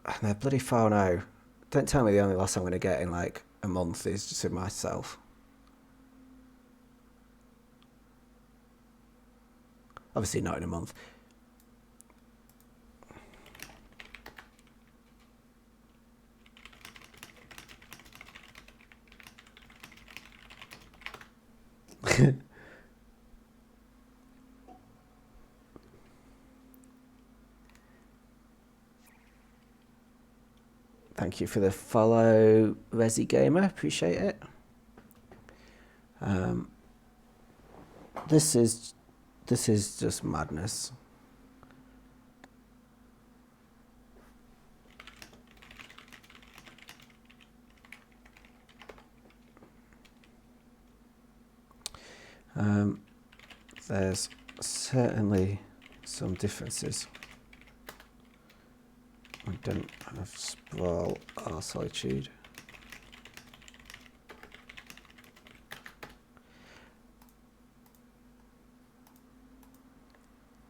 Speaker 1: And they're bloody 4-0. Don't tell me the only loss I'm going to get in like a month is just in myself. Obviously not in a month. Thank you for the follow, Resi Gamer. Appreciate it. This is just madness. There's certainly some differences. I don't have Sprawl or Solitude.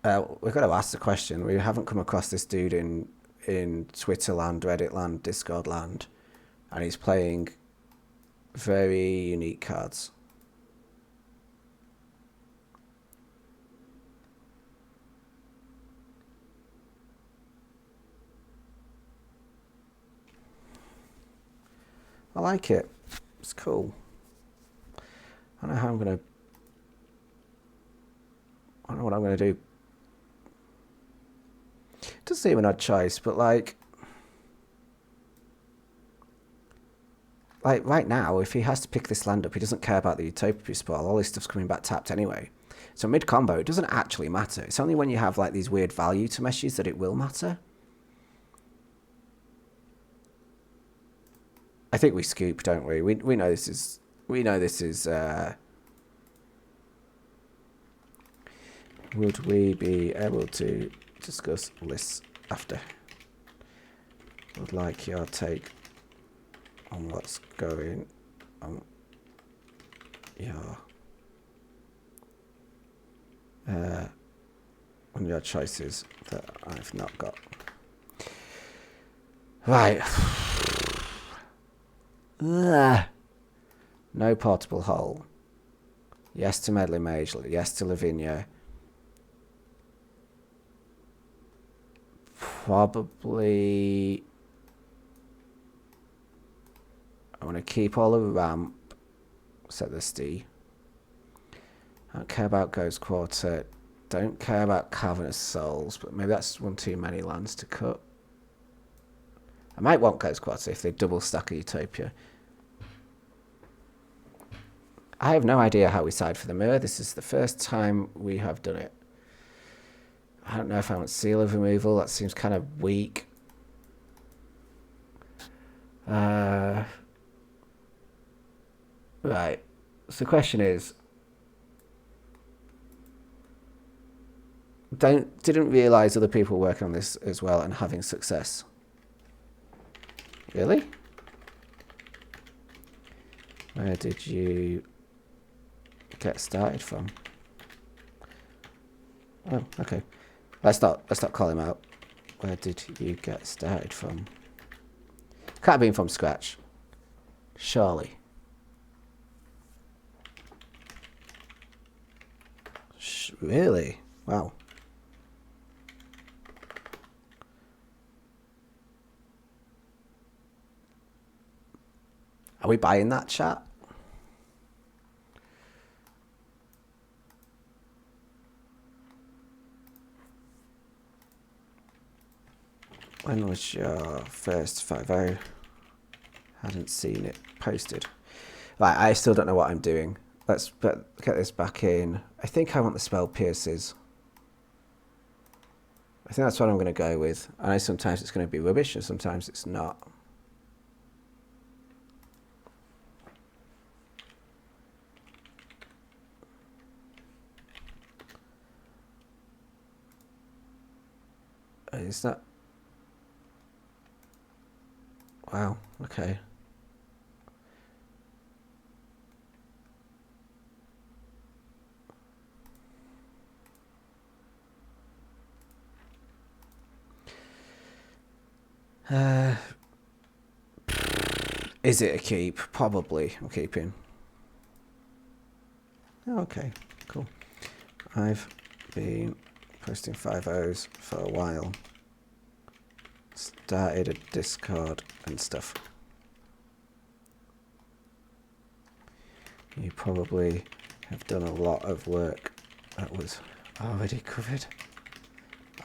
Speaker 1: We've got to ask the question. We haven't come across this dude in Twitter land, Reddit land, Discord land, and he's playing very unique cards. I like it. It's cool. I don't know how I'm gonna. I don't know what I'm gonna do. It does seem an odd choice, but like right now, if he has to pick this land up, he doesn't care about the Utopia Sprawl. All this stuff's coming back tapped anyway. So mid combo, it doesn't actually matter. It's only when you have like these weird value to meshes that it will matter. I think we scoop, don't we? We know this is. We know this is. Would we be able to discuss lists after? Would like your take on what's going on. On your choices that I've not got. Right. Ugh. No portable hole. Yes to Meddling Mage. Yes to Lavinia. Probably. I want to keep all the ramp. Set this D. I don't care about Ghost Quarter. Don't care about Cavern of Souls, but maybe that's one too many lands to cut. I might want Ghost Quarter if they double stack a Utopia. I have no idea how we side for the mirror. This is the first time we have done it. I don't know if I want Seal of Removal. That seems kind of weak. Right. So the question is, didn't realise other people were working on this as well and having success. Really? Where did you get started from? Oh, okay. Let's not call him out. Where did you get started from? Can't have been from scratch. Surely. Really? Wow. Are we buying that, chat? When was your first 5-0? Hadn't seen it posted. Right, I still don't know what I'm doing. Let's get this back in. I think I want the spell Pierces. I think that's what I'm going to go with. I know sometimes it's going to be rubbish and sometimes it's not. It's not. Wow, okay. Is it a keep? Probably. I'm keeping. Oh, okay, cool. I've been posting 5-0s for a while. Started a Discord and stuff. You probably I've done a lot of work that was already covered.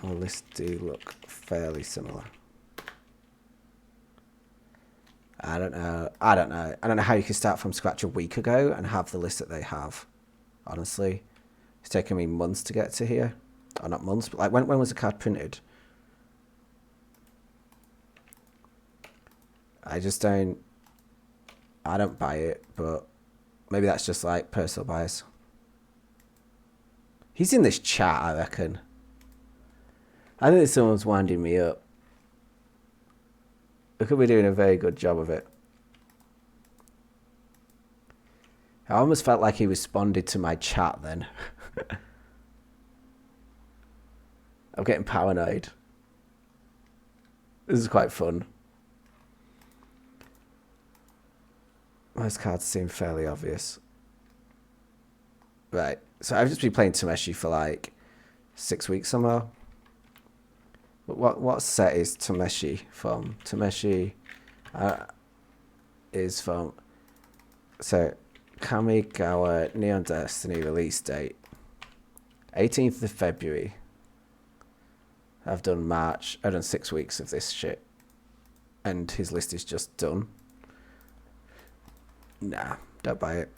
Speaker 1: Our lists do look fairly similar. I don't know how you can start from scratch a week ago and have the list that they have. Honestly, it's taken me months to get to here. Or not months, but like when was the card printed? I don't buy it, but maybe that's just like personal bias. He's in this chat, I reckon. I think someone's winding me up. We could be doing a very good job of it. I almost felt like he responded to my chat then. I'm getting paranoid. This is quite fun. Most cards seem fairly obvious. Right, so I've just been playing Tameshi for like 6 weeks somehow. What set is Tameshi from? Tameshi is from... So, Kamigawa Neon Destiny release date. 18th of February. I've done March. I've done 6 weeks of this shit. And his list is just done. Nah, don't buy it.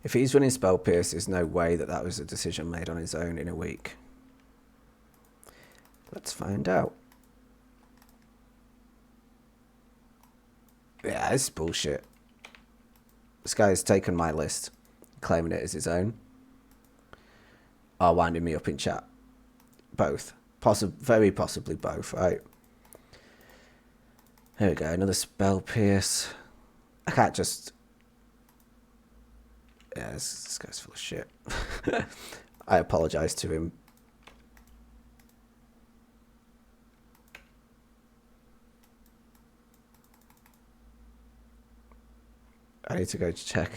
Speaker 1: If he's running Spell Pierce, there's no way that was a decision made on his own in a week. Let's find out. Yeah, this is bullshit. This guy's taken my list, claiming it as his own. Or winding me up in chat. Both. Very possibly both, right? There we go, another Spell Pierce. I can't just... Yeah, this guy's full of shit. I apologise to him. I need to go check.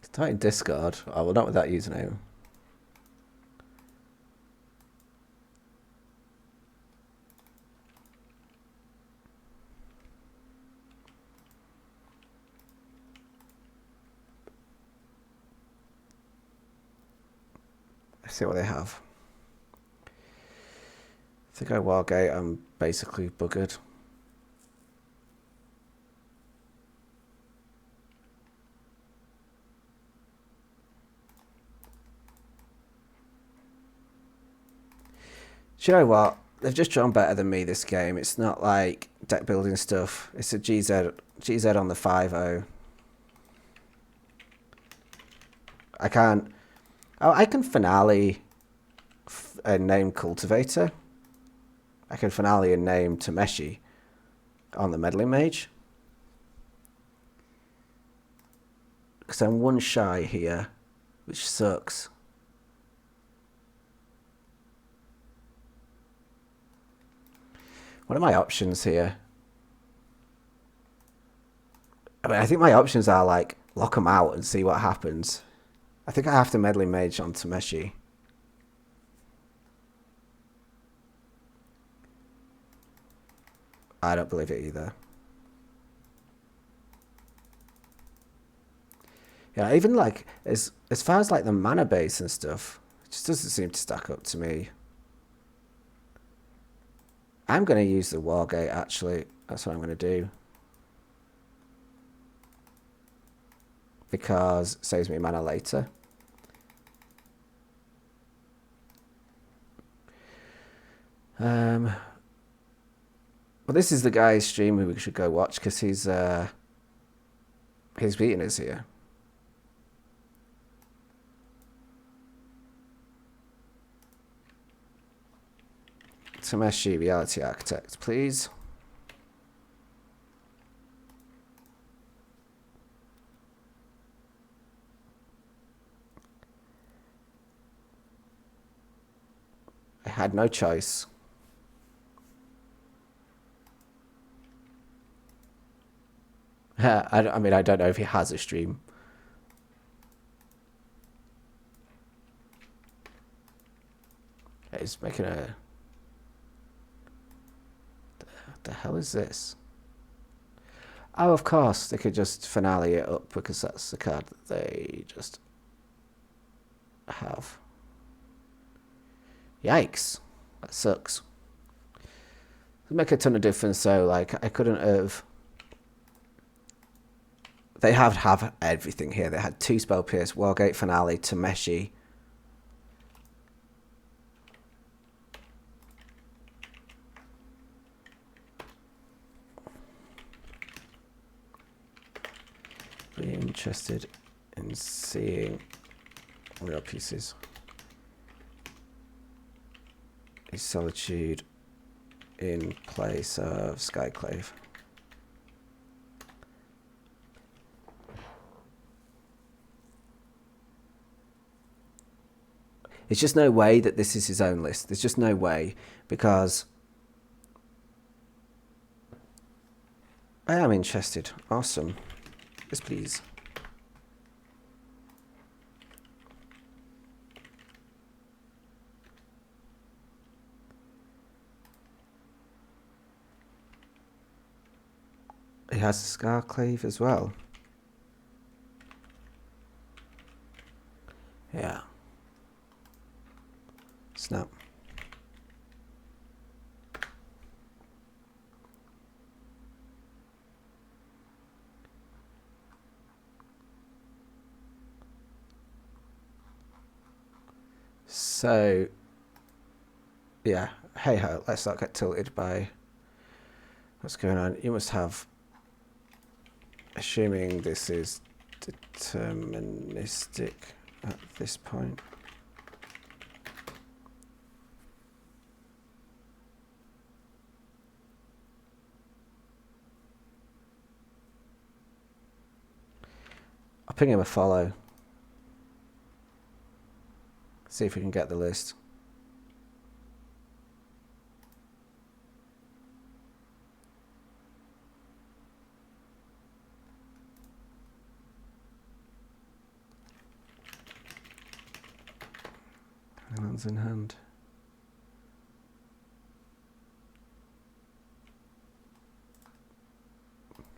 Speaker 1: It's not in Discord. Oh, well, not with that username. Let's see what they have. If they go Wargate, I'm basically buggered. Do you know what? They've just drawn better than me this game. It's not like deck building stuff. It's a GZ on the 5-0. I can finale and name Cultivator. I can finale and name Tameshi on the Meddling Mage. Because I'm one shy here, which sucks. What are my options here? I mean, I think my options are like lock them out and see what happens. I think I have to Meddling Mage on Tameshi. I don't believe it either. Yeah, even like as far as like the mana base and stuff, it just doesn't seem to stack up to me. I'm going to use the Wargate actually. That's what I'm going to do. Because it saves me mana later. Well, this is the guy's stream who we should go watch because he's beating us here. Tameshi, Reality Architect, please. I had no choice. I mean, I don't know if he has a stream. he's making a... What the hell is this? Oh, of course, they could just finale it up because that's the card that they just have. Yikes. That sucks. Doesn't make a ton of difference though, like I couldn't have... They have everything here. They had 2 Spell Pierce, Wargate Finale, Tameshi. Be interested in seeing real pieces. Is Solitude in place of Skyclave? There's just no way that this is his own list. There's just no way, because I am interested. Awesome. Yes, please. He has a Skyclave as well. Yeah. Snap. So, yeah, hey ho, let's not get tilted by what's going on. You must have, assuming this is deterministic at this point. I'll ping him a follow. See if we can get the list. Hands in hand.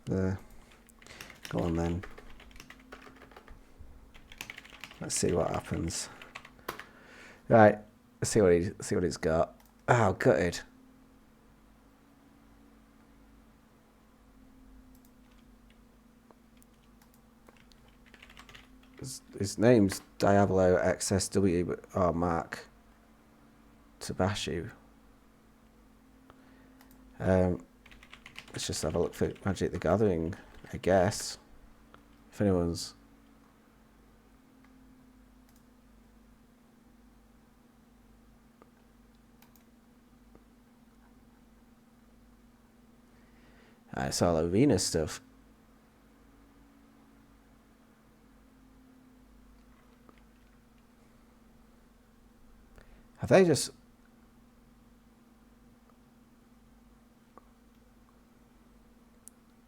Speaker 1: There. Go on then. Let's see what happens. Right, let's see what he's got. Oh, gutted. His name's Diablo XSW, but oh, Mark Tabashu. Let's just have a look for Magic the Gathering, I guess. If anyone's... I saw arena stuff. Have they just...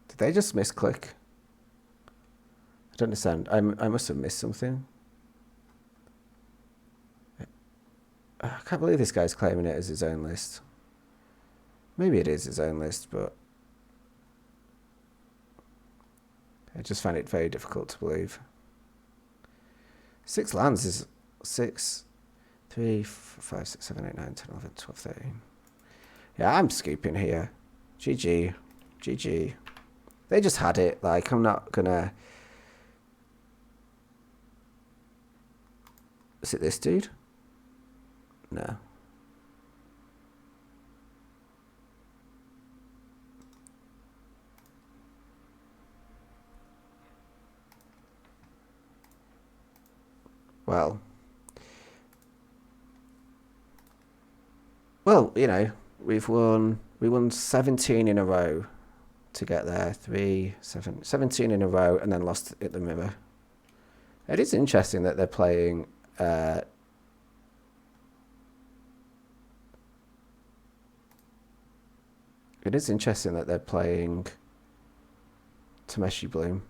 Speaker 1: Did they just misclick? I don't understand. I must have missed something. I can't believe this guy's claiming it as his own list. Maybe it is his own list, but I just find it very difficult to believe. 6 lands is 6, 3, 4, 5, 6, 7, 8, 9, 10, 11, 12, 13. Yeah, I'm scooping here. GG. GG. They just had it. Like, I'm not gonna... Is it this dude? No. Well, you know, we won 17 in a row to get there. 17 in a row, and then lost at the mirror. It is interesting that they're playing it is interesting that they're playing Tameshi Bloom.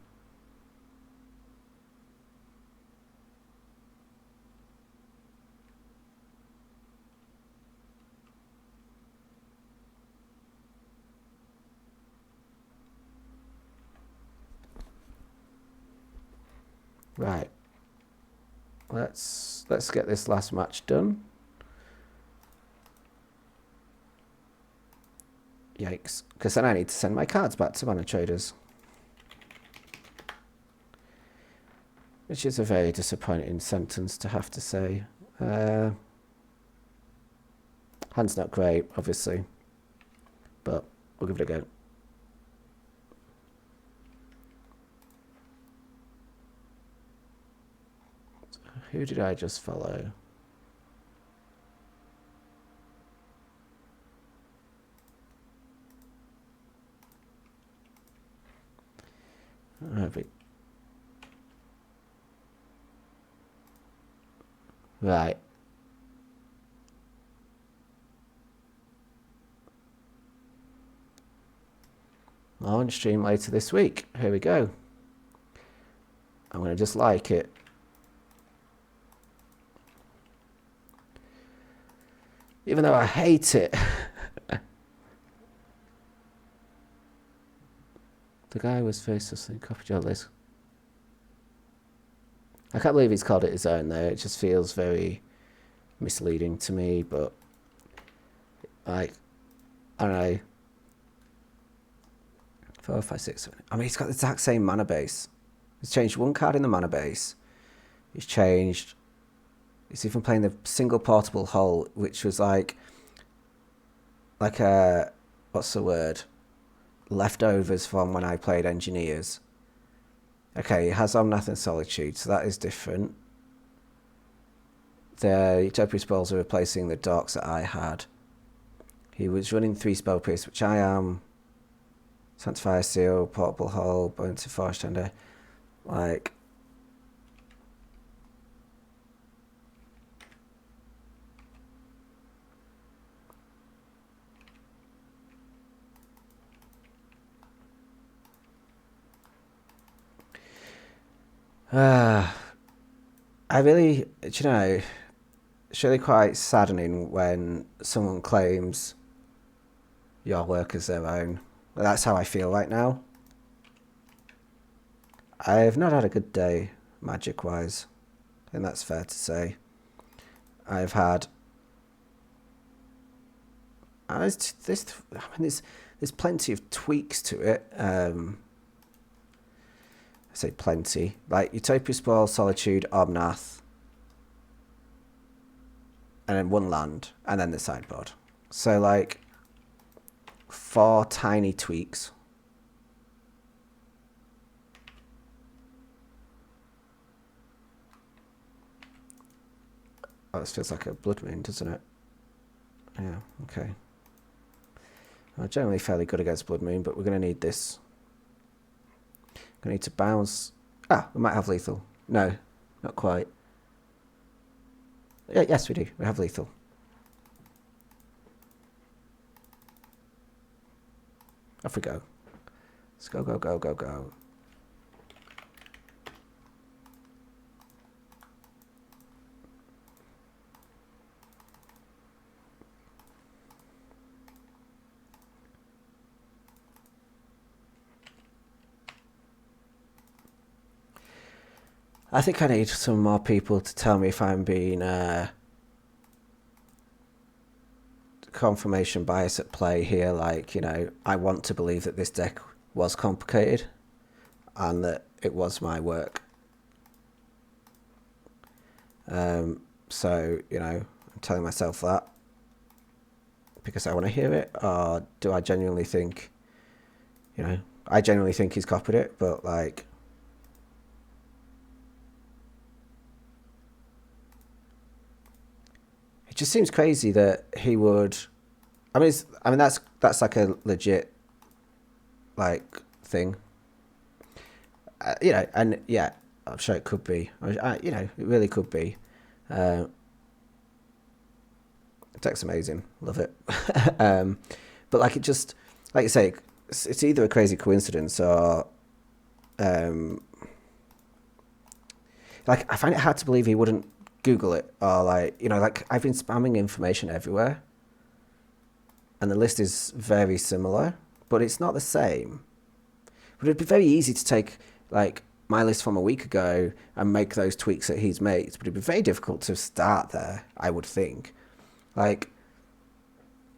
Speaker 1: Right. Let's get this last match done. Yikes. Because then I need to send my cards back to Mana Traders. Which is a very disappointing sentence to have to say. Hand's not great, obviously. But we'll give it a go. So who did I just follow? Right. On stream later this week. Here we go. I'm going to just like it. Even though I hate it. The guy was facelessly copied your list. I can't believe he's called it his own though. It just feels very misleading to me, but like, I don't know. 4, 5, 6, 7. I mean, he's got the exact same mana base. He's changed one card in the mana base. He's even playing the single portable hull, which was like a, what's the word? Leftovers from when I played Engineers. Okay, he has Omnath and Solitude, so that is different. The Utopia spells are replacing the dorks that I had. He was running 3 spell pierce, which I am. Sanctifier Seal, Portable Hull, Burrenton Forge-Tender. Like, I really, it's really quite saddening when someone claims your work as their own. That's how I feel right now. I've not had a good day, magic-wise. I think that's fair to say. I've had... there's plenty of tweaks to it. I say plenty. Like Utopia Spoil, Solitude, Omnath, and then 1 land, and then the sideboard. So like 4 tiny tweaks. Oh, this feels like a Blood Moon, doesn't it? Yeah, okay. I'm generally fairly good against Blood Moon, but we're going to need this. Going to need to bounce. Ah, we might have lethal. No, not quite. Yeah, yes, we do. We have lethal. Off we go. Let's go, go, go, go, go. I think I need some more people to tell me if I'm being confirmation bias at play here. Like, I want to believe that this deck was complicated and that it was my work. So, I'm telling myself that because I want to hear it, or do I genuinely think, I genuinely think he's copied it, but like, it just seems crazy that he would. I mean, that's like a legit like thing. And yeah, I'm sure it could be. It really could be. The deck's amazing, love it. But like, it just, like you say, it's either a crazy coincidence or, like, I find it hard to believe he wouldn't Google it, or like, like I've been spamming information everywhere and the list is very similar, but it's not the same. But it'd be very easy to take like my list from a week ago and make those tweaks that he's made. But it'd be very difficult to start there, I would think. Like,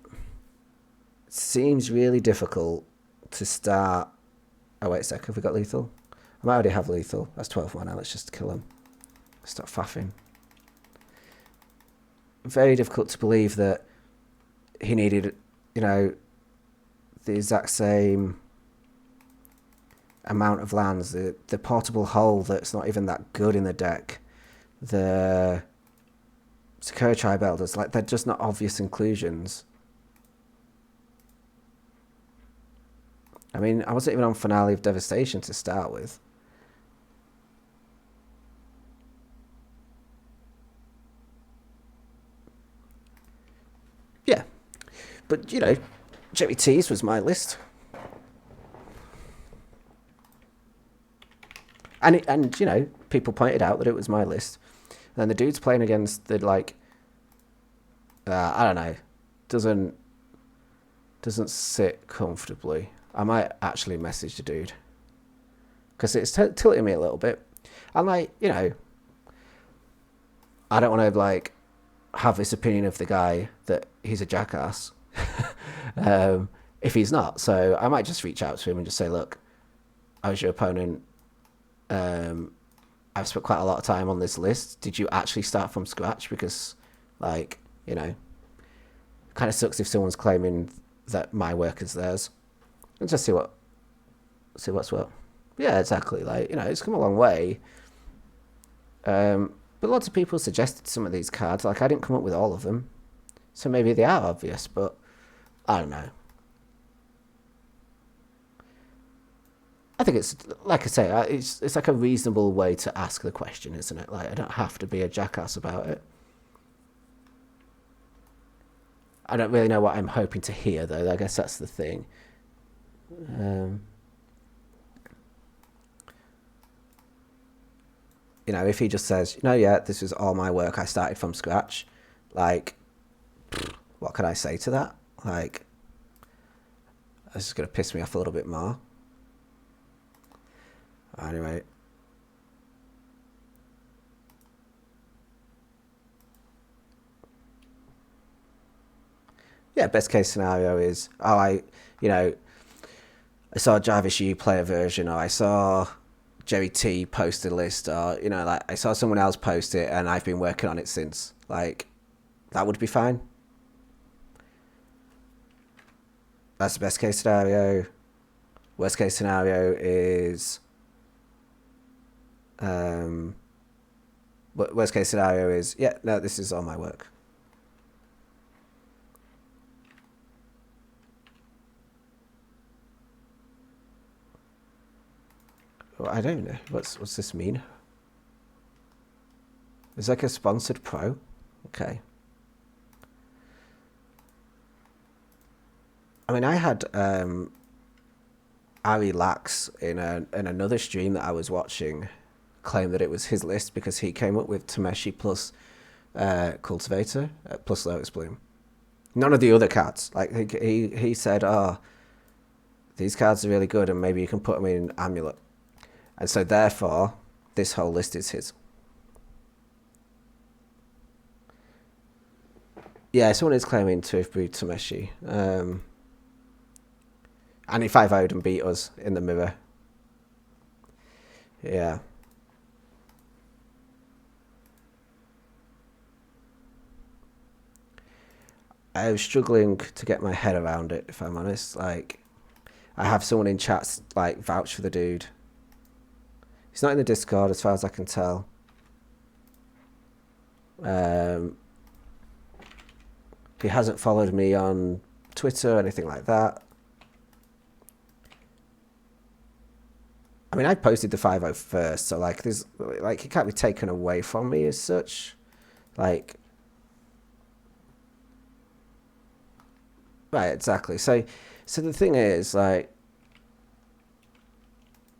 Speaker 1: it seems really difficult to start. Oh, wait a sec, have we got lethal? I might already have lethal. That's 12 mana, let's just kill him. Stop faffing. Very difficult to believe that he needed, you know, the exact same amount of lands. The portable hull that's not even that good in the deck. The Sakura-Tribe Elders, like, they're just not obvious inclusions. I mean, I wasn't even on Finale of Devastation to start with. Yeah. But, you know, Jerry T's was my list. And you know, people pointed out that it was my list. And then the dude's playing against the, like, I don't know, doesn't sit comfortably. I might actually message the dude. Because it's tilting me a little bit. I'm like, you know, I don't want to, like, have this opinion of the guy that he's a jackass. If he's not. So I might just reach out to him and just say, look, I was your opponent. I've spent quite a lot of time on this list. Did you actually start from scratch? Because, like, you know, it kind of sucks if someone's claiming that my work is theirs. And just see what's what. Yeah, exactly. Like, you know, it's come a long way. But lots of people suggested some of these cards. Like, I didn't come up with all of them. So maybe they are obvious, but I don't know. I think it's, like I say, it's like a reasonable way to ask the question, isn't it? Like, I don't have to be a jackass about it. I don't really know what I'm hoping to hear, though. I guess that's the thing. You know, if he just says, no, yeah, this is all my work, I started from scratch, like, what can I say to that? Like, that's just going to piss me off a little bit more. Anyway. Yeah, best case scenario is, I saw Jarvis U play a version, or I saw Jerry T post a list, or, you know, like, I saw someone else post it and I've been working on it since. Like, that would be fine. That's the best case scenario. Worst case scenario is, worst case scenario is, yeah, no, this is all my work. Well, I don't know. What's this mean? It's like a sponsored pro. Okay. I mean, I had Ari Lax in another stream that I was watching claim that it was his list because he came up with Tameshi plus Cultivator plus Lotus Bloom. None of the other cards. Like, he said, oh, these cards are really good and maybe you can put them in Amulet. And so therefore, this whole list is his. Yeah, someone is claiming to have brewed Tameshi. And he 5-0'd and beat us in the mirror. Yeah. I was struggling to get my head around it, if I'm honest. Like, I have someone in chats, like, vouch for the dude. He's not in the Discord, as far as I can tell. He hasn't followed me on Twitter or anything like that. I mean, I posted the 5-0 first, so, like, there's, like, it can't be taken away from me as such. Like, right, exactly. So the thing is, like,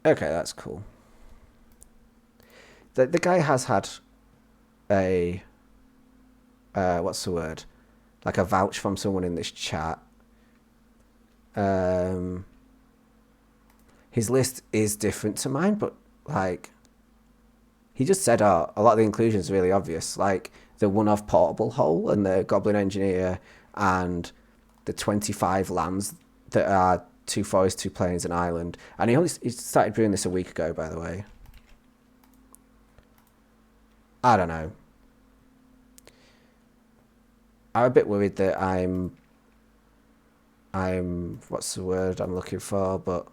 Speaker 1: okay, that's cool. The guy has had a, what's the word? Like a vouch from someone in this chat. His list is different to mine, but, Like, he just said, oh, a lot of the inclusions are really obvious. Like, the one-off portable hull and the Goblin Engineer and the 25 lands that are 2 forests, 2 plains, and island. And he started doing this a week ago, by the way. I don't know. I'm a bit worried that I'm what's the word I'm looking for, but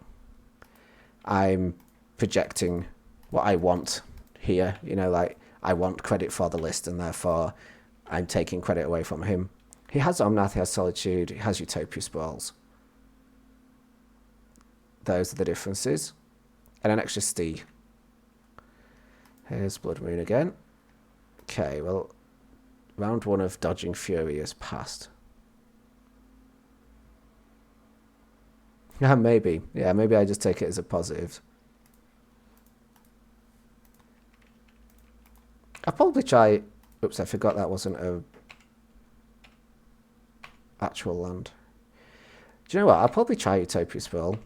Speaker 1: I'm projecting what I want here. You know, like, I want credit for the list, and therefore I'm taking credit away from him. He has Omnath, he has Solitude, he has Utopia Spells. Those are the differences. And an extra Stee. Here's Blood Moon again. Okay, well, round 1 of Dodging Fury has passed. Yeah, maybe. Yeah, maybe I just take it as a positive. I'll probably try... Oops, I forgot that wasn't a actual land. Do you know what? I'll probably try Utopia Spell.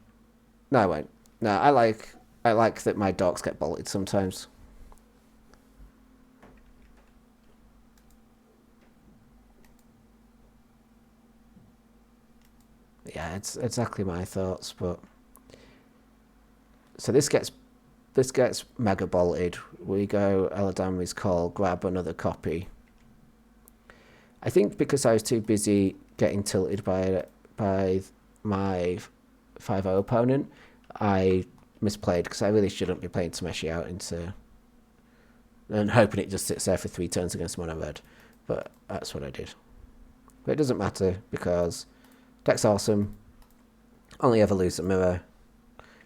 Speaker 1: No, I won't. No, I like that my dorks get bolted sometimes. Yeah, it's exactly my thoughts, but... So this gets mega bolted. We go Eladamri's Call, grab another copy. I think because I was too busy getting tilted by my 5-0 opponent, I misplayed, because I really shouldn't be playing Tameshi out into... and hoping it just sits there for 3 turns against mono red. But that's what I did. But it doesn't matter, because deck's awesome. Only ever lose a mirror.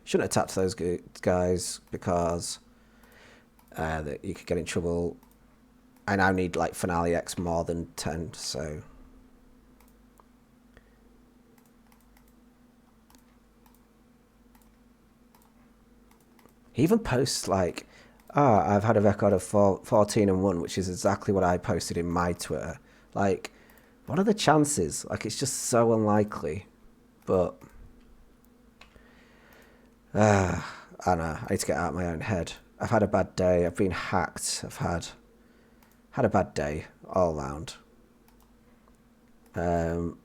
Speaker 1: Shouldn't have tapped those guys, because that you could get in trouble. I now need like Finale X more than 10, so... He even posts like, I've had a record of 14-1, which is exactly what I posted in my Twitter. Like, what are the chances? Like, it's just so unlikely. But, I don't know. I need to get out of my own head. I've had a bad day. I've been hacked. I've had a bad day all round. And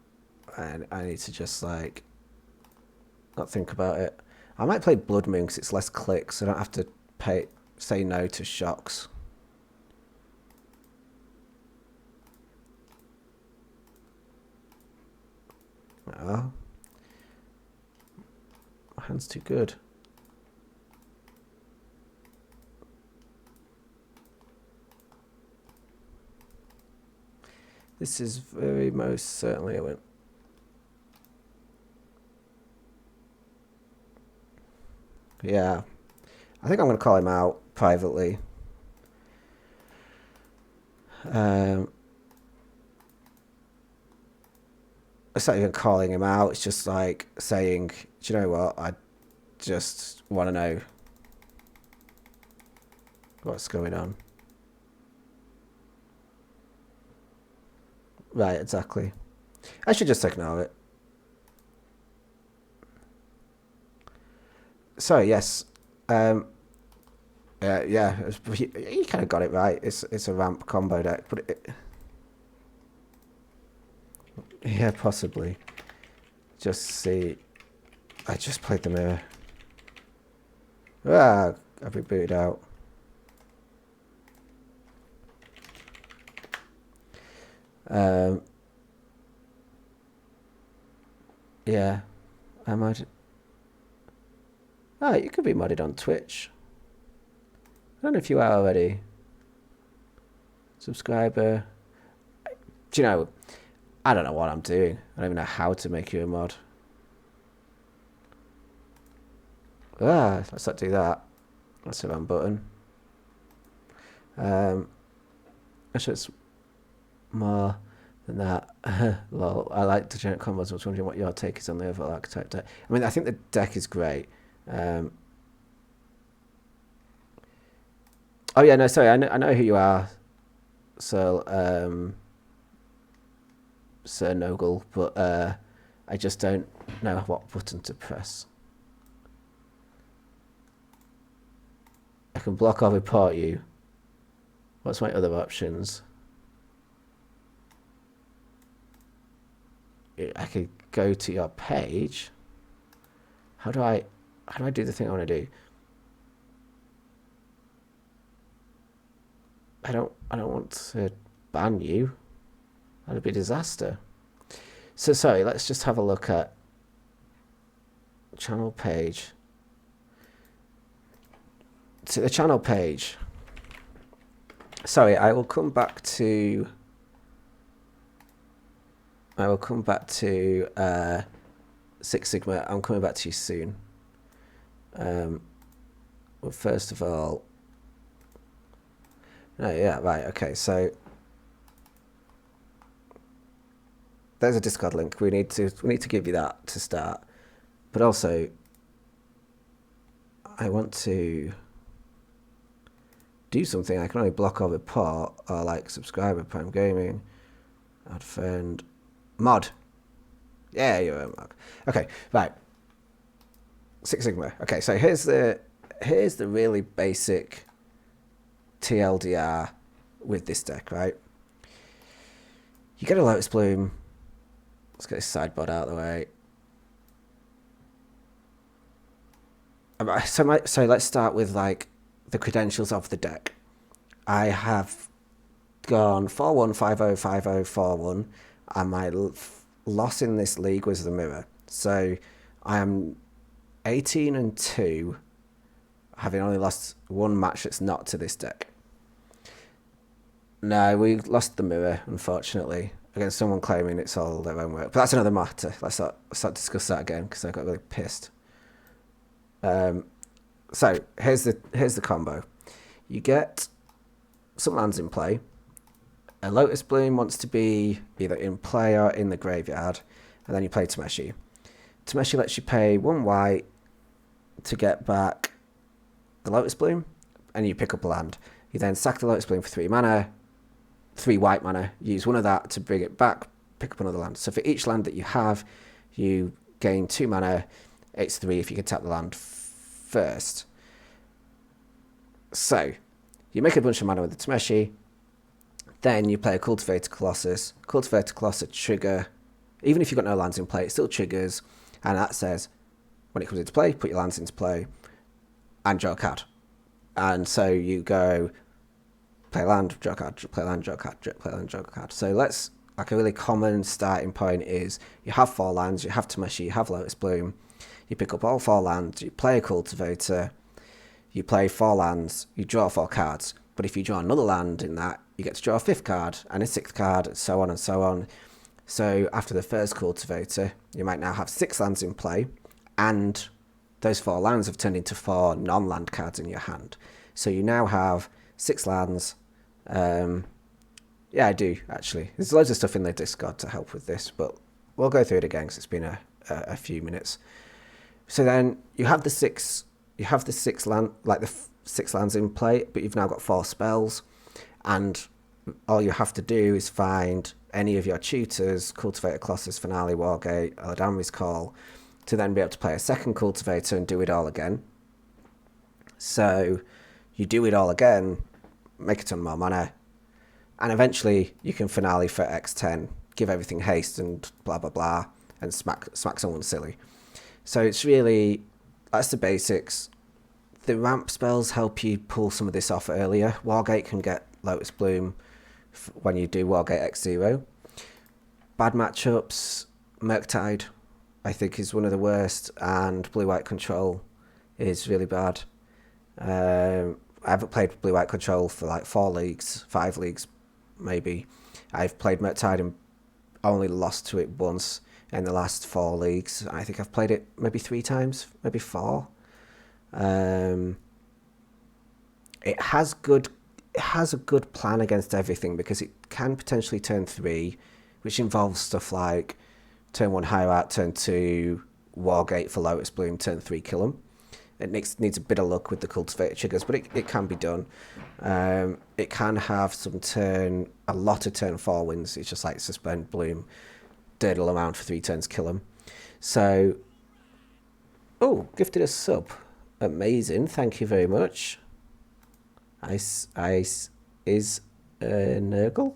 Speaker 1: I need to just, like, not think about it. I might play Blood Moon because it's less clicks, so I don't have to say no to shocks. Oh. My hand's too good. This is very most certainly a win. Yeah. I think I'm going to call him out privately. It's not even calling him out. It's just like saying, do you know what? I just want to know what's going on. Right, exactly. I should just ignore it. So, yes. Yeah, you kind of got it right. It's a ramp combo deck, but yeah, possibly. Just see. I just played the mirror. I've been booted out. Yeah, I might. Oh, you could be modded on Twitch. I don't know if you are already. Subscriber. Do you know, I don't know what I'm doing. I don't even know how to make you a mod. Let's not do that. That's the wrong button. Actually, it's more than that. Lol, I like to generate combos. I was wondering what your take is on the overall archetype deck. I mean, I think the deck is great. Oh yeah, no, sorry, I know who you are. So, Sir Noble, but I just don't know what button to press. I can block or report you. What's my other options? I could go to your page. How do I do the thing I want to do? I don't want to ban you. That'd be a disaster. So sorry, let's just have a look at channel page. To the channel page. Sorry, I will come back to Six Sigma. I'm coming back to you soon. Well, first of all, no, yeah, right, okay. So there's a Discord link. We need to give you that to start. But also, I want to do something. I can only block or report or like subscriber, Prime Gaming, add friend, mod. Yeah, you're a mod. Okay, right. Six Sigma. Okay, so here's the really basic TLDR with this deck, right? You get a Lotus Bloom. Let's get this sideboard out of the way. So let's start with like the credentials of the deck. I have gone 4-1, 5-0, 5-0, 4-1, and my loss in this league was the mirror. So I am 18-2, having only lost one match that's not to this deck. No, we lost the mirror, unfortunately, against someone claiming it's all their own work. But that's another matter. Let's not discuss that again because I got really pissed. So here's the combo. You get some lands in play. A Lotus Bloom wants to be either in play or in the graveyard, and then you play Tameshi. Tameshi lets you pay 1 white to get back the Lotus Bloom, and you pick up a land. You then sack the Lotus Bloom for 3 mana, 3 white mana. Use one of that to bring it back, pick up another land. So for each land that you have, you gain 2 mana. It's 3 if you can tap the land first. So you make a bunch of mana with the Tameshi. Then you play a Cultivator Colossus. Cultivator Colossus trigger. Even if you've got no lands in play, it still triggers. And that says, when it comes into play, put your lands into play and draw a card. And so you go play land, draw a card, play land, draw a card, play land, draw a card. So let's, like a really common starting point is you have 4 lands, you have Tameshi, you have Lotus Bloom. You pick up all 4 lands, you play a Cultivator, you play 4 lands, you draw 4 cards. But if you draw another land in that, you get to draw a 5th card and a 6th card, and so on and so on. So after the first Cultivator, you might now have 6 lands in play, and those 4 lands have turned into 4 non-land cards in your hand. So you now have 6 lands. Yeah, I do, actually. There's loads of stuff in the Discord to help with this, but we'll go through it again because it's been a few minutes. So then you have the 6 land, like the 6 lands in play, but you've now got 4 spells, and all you have to do is find any of your tutors, Cultivator Colossus, Finale, Wargate, Eladamri's Call, to then be able to play a second Cultivator and do it all again. So you do it all again, make a ton more mana, and eventually you can Finale for X10, give everything haste and blah blah blah, and smack someone silly. So it's really, that's the basics. The ramp spells help you pull some of this off earlier. Wargate can get Lotus Bloom when you do Wargate X0. Bad matchups, Murktide, I think, is one of the worst, and Blue-White Control is really bad. I haven't played Blue-White Control for like 4 leagues, 5 leagues maybe. I've played Murktide and only lost to it once in the last 4 leagues. I think I've played it maybe 3 times, maybe 4. It has a good plan against everything because it can potentially turn 3, which involves stuff like turn 1 Hierarch, turn 2 Wargate for Lotus Bloom, turn 3 kill them. It needs a bit of luck with the Cultivator triggers, but it can be done. It can have a lot of turn 4 wins. It's just like Suspend Bloom, dirdle around for 3 turns, kill them. So, gifted a sub. Amazing, thank you very much. Ice is Nurgle?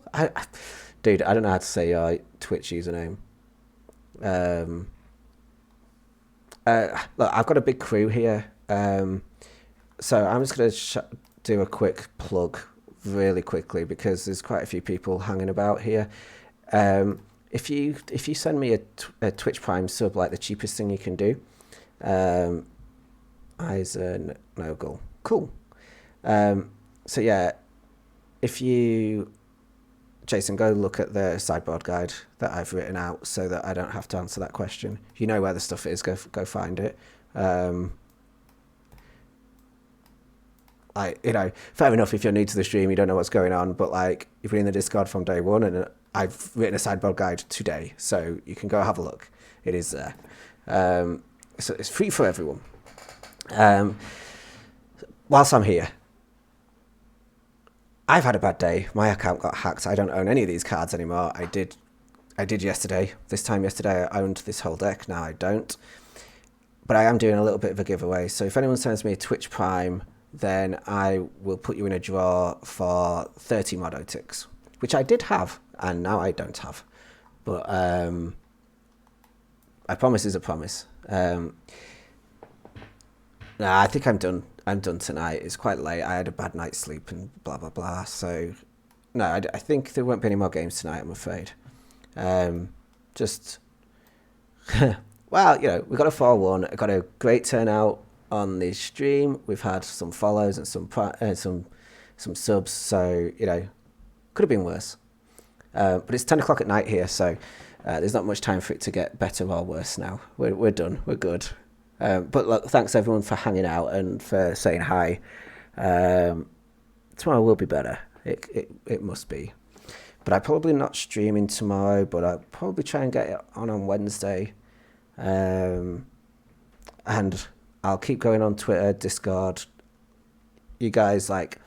Speaker 1: Dude, I don't know how to say your Twitch username. Look, I've got a big crew here. So I'm just going to do a quick plug really quickly because there's quite a few people hanging about here. If you send me a Twitch Prime sub, like the cheapest thing you can do, Eisen Nogel. Cool. So yeah, if you, Jason, go look at the sideboard guide that I've written out so that I don't have to answer that question. You know where the stuff is, go find it. Fair enough if you're new to the stream, you don't know what's going on, but like, you've been in the Discord from day one, and I've written a sideboard guide today, so you can go have a look. It is there. So it's free for everyone. Whilst I'm here, I've had a bad day. My account got hacked. I don't own any of these cards anymore. I did yesterday. This time yesterday, I owned this whole deck. Now I don't. But I am doing a little bit of a giveaway. So if anyone sends me a Twitch Prime, then I will put you in a draw for 30 Modo ticks, which I did have, and now I don't have. But a promise is a promise. Nah, I think I'm done. I'm done tonight. It's quite late. I had a bad night's sleep and blah, blah, blah. So, no, I think there won't be any more games tonight, I'm afraid. Well, we got a 4-1. I got a great turnout on the stream. We've had some follows and some subs, so could have been worse. But it's 10 o'clock at night here, so there's not much time for it to get better or worse now. We're done. We're good. But look, thanks everyone for hanging out and for saying hi. Tomorrow will be better. It must be. But I'm probably not streaming tomorrow, but I'll probably try and get it on Wednesday. And I'll keep going on Twitter, Discord. You guys, like,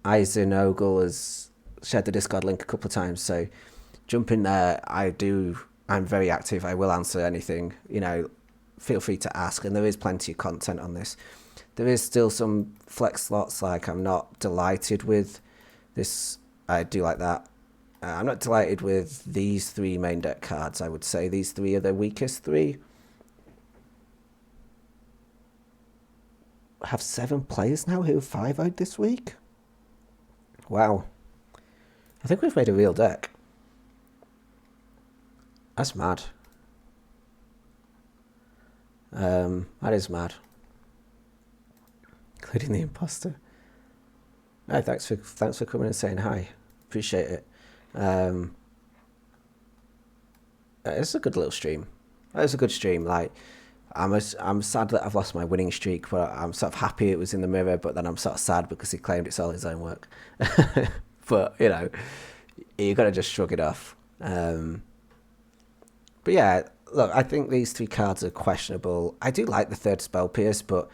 Speaker 1: Eisen Ogle has shared the Discord link a couple of times, so jump in there. I'm very active. I will answer anything. Feel free to ask, and there is plenty of content on this. There is still some flex slots, like I'm not delighted with this. I do like that. I'm not delighted with these 3 main deck cards. I would say these 3 are the weakest 3. I have 7 players now who 5-0'd this week. Wow. I think we've made a real deck. That's mad. That is mad. Including the imposter. No, thanks for coming and saying hi. Appreciate it. It's a good little stream. It's a good stream. Like, I'm sad that I've lost my winning streak, but I'm sort of happy it was in the mirror. But then I'm sort of sad because he claimed it's all his own work. But you got to just shrug it off. But yeah, look, I think these 3 cards are questionable. I do like the 3rd Spell Pierce, but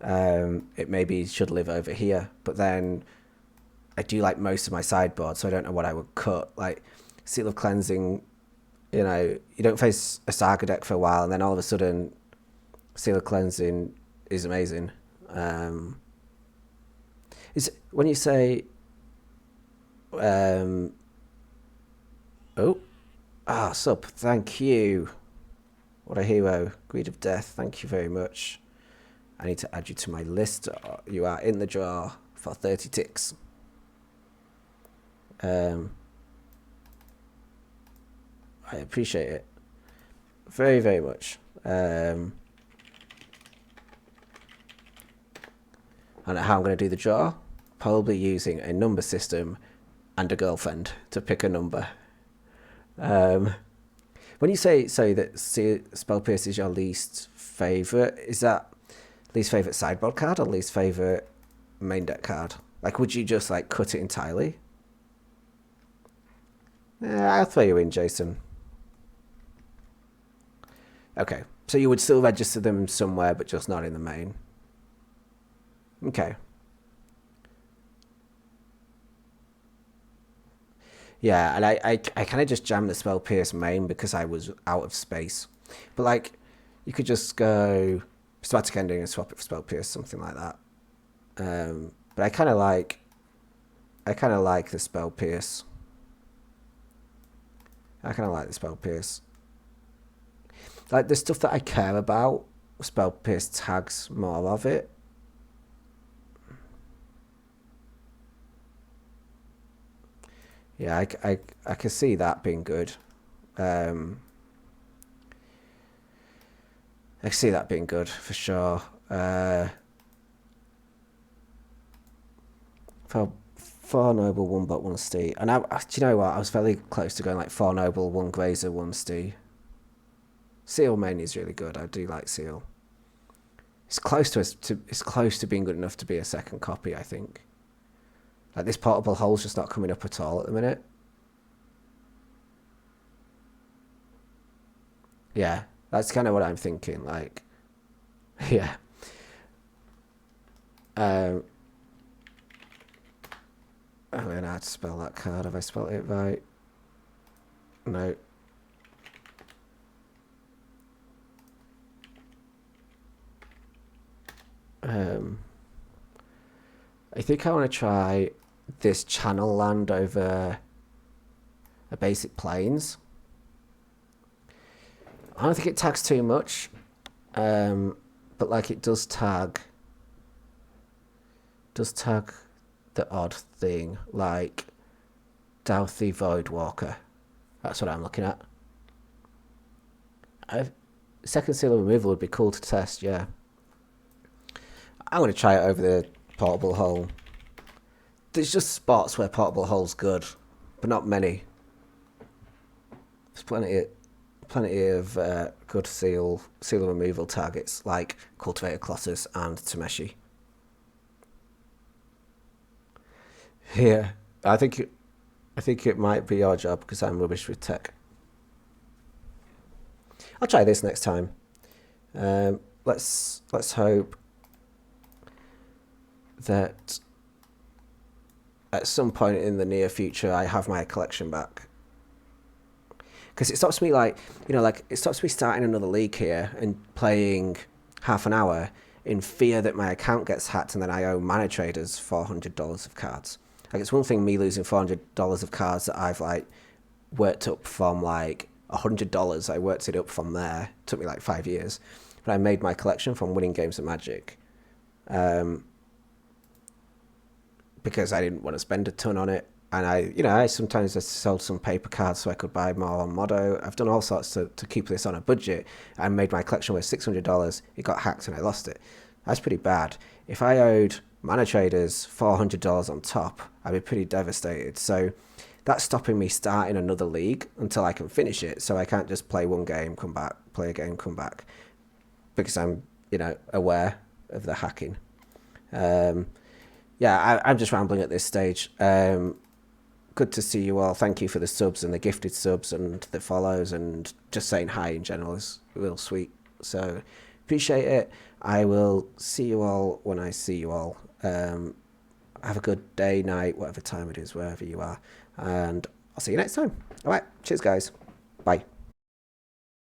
Speaker 1: it maybe should live over here. But then I do like most of my sideboard, so I don't know what I would cut. Like, Seal of Cleansing, you don't face a Saga deck for a while, and then all of a sudden, Seal of Cleansing is amazing. When you say... sup, thank you. What a hero. Greed of Death, thank you very much. I need to add you to my list. You are in the draw for 30 ticks. I appreciate it very, very much. I don't know how I'm going to do the draw. Probably using a number system and a girlfriend to pick a number. When you say that Spell Pierce is your least favourite, is that least favourite sideboard card or least favourite main deck card? Like, would you just like cut it entirely? I'll throw you in, Jason. Okay, so you would still register them somewhere, but just not in the main. Okay. Yeah, and I kind of just jammed the Spell Pierce main because I was out of space. But, like, you could just go Prismatic Ending and swap it for Spell Pierce, something like that. But I kind of like the Spell Pierce. I kind of like the Spell Pierce. Like the stuff that I care about, Spell Pierce tags more of it. Yeah, I can see that being good. I can see that being good for sure. For 4 Noble, 1 Bot, 1 Stee. And do you know what? I was very close to going like 4 Noble, 1 Grazer, 1 Stee. Seal main is really good. I do like Seal. It's close to being good enough to be a second copy, I think. Like this portable hole's just not coming up at all at the minute. Yeah, that's kind of what I'm thinking. Like, yeah. I'm gonna have to spell that card. Have I spelled it right? No. I think I want to try this channel land over a basic plains. I don't think it tags too much, but like it does tag the odd thing, like Douthie Voidwalker. That's what I'm looking at. Second seal of removal would be cool to test, yeah. I'm going to try it over the portable hole. There's just spots where portable hole's good, but not many. There's plenty of good seal removal targets like Cultivator Colossus and Tameshi. Yeah, I think it might be your job because I'm rubbish with tech. I'll try this next time. Let's hope that at some point in the near future I have my collection back. Because it stops me it stops me starting another league here and playing half an hour in fear that my account gets hacked and then I owe Mana Traders $400 of cards. Like it's one thing me losing $400 of cards that I've like worked up from like $100. I worked it up from there. It took me like 5 years, but I made my collection from winning games of Magic. Because I didn't want to spend a ton on it. And I sometimes sold some paper cards so I could buy more on Modo. I've done all sorts to keep this on a budget. I made my collection worth $600. It got hacked and I lost it. That's pretty bad. If I owed Mana Traders $400 on top, I'd be pretty devastated. So that's stopping me starting another league until I can finish it. So I can't just play one game, come back, play a game, come back. Because I'm, aware of the hacking. I'm just rambling at this stage. Good to see you all. Thank you for the subs and the gifted subs and the follows and just saying hi in general is real sweet. So appreciate it. I will see you all when I see you all. Have a good day, night, whatever time it is, wherever you are. And I'll see you next time. All right. Cheers, guys. Bye.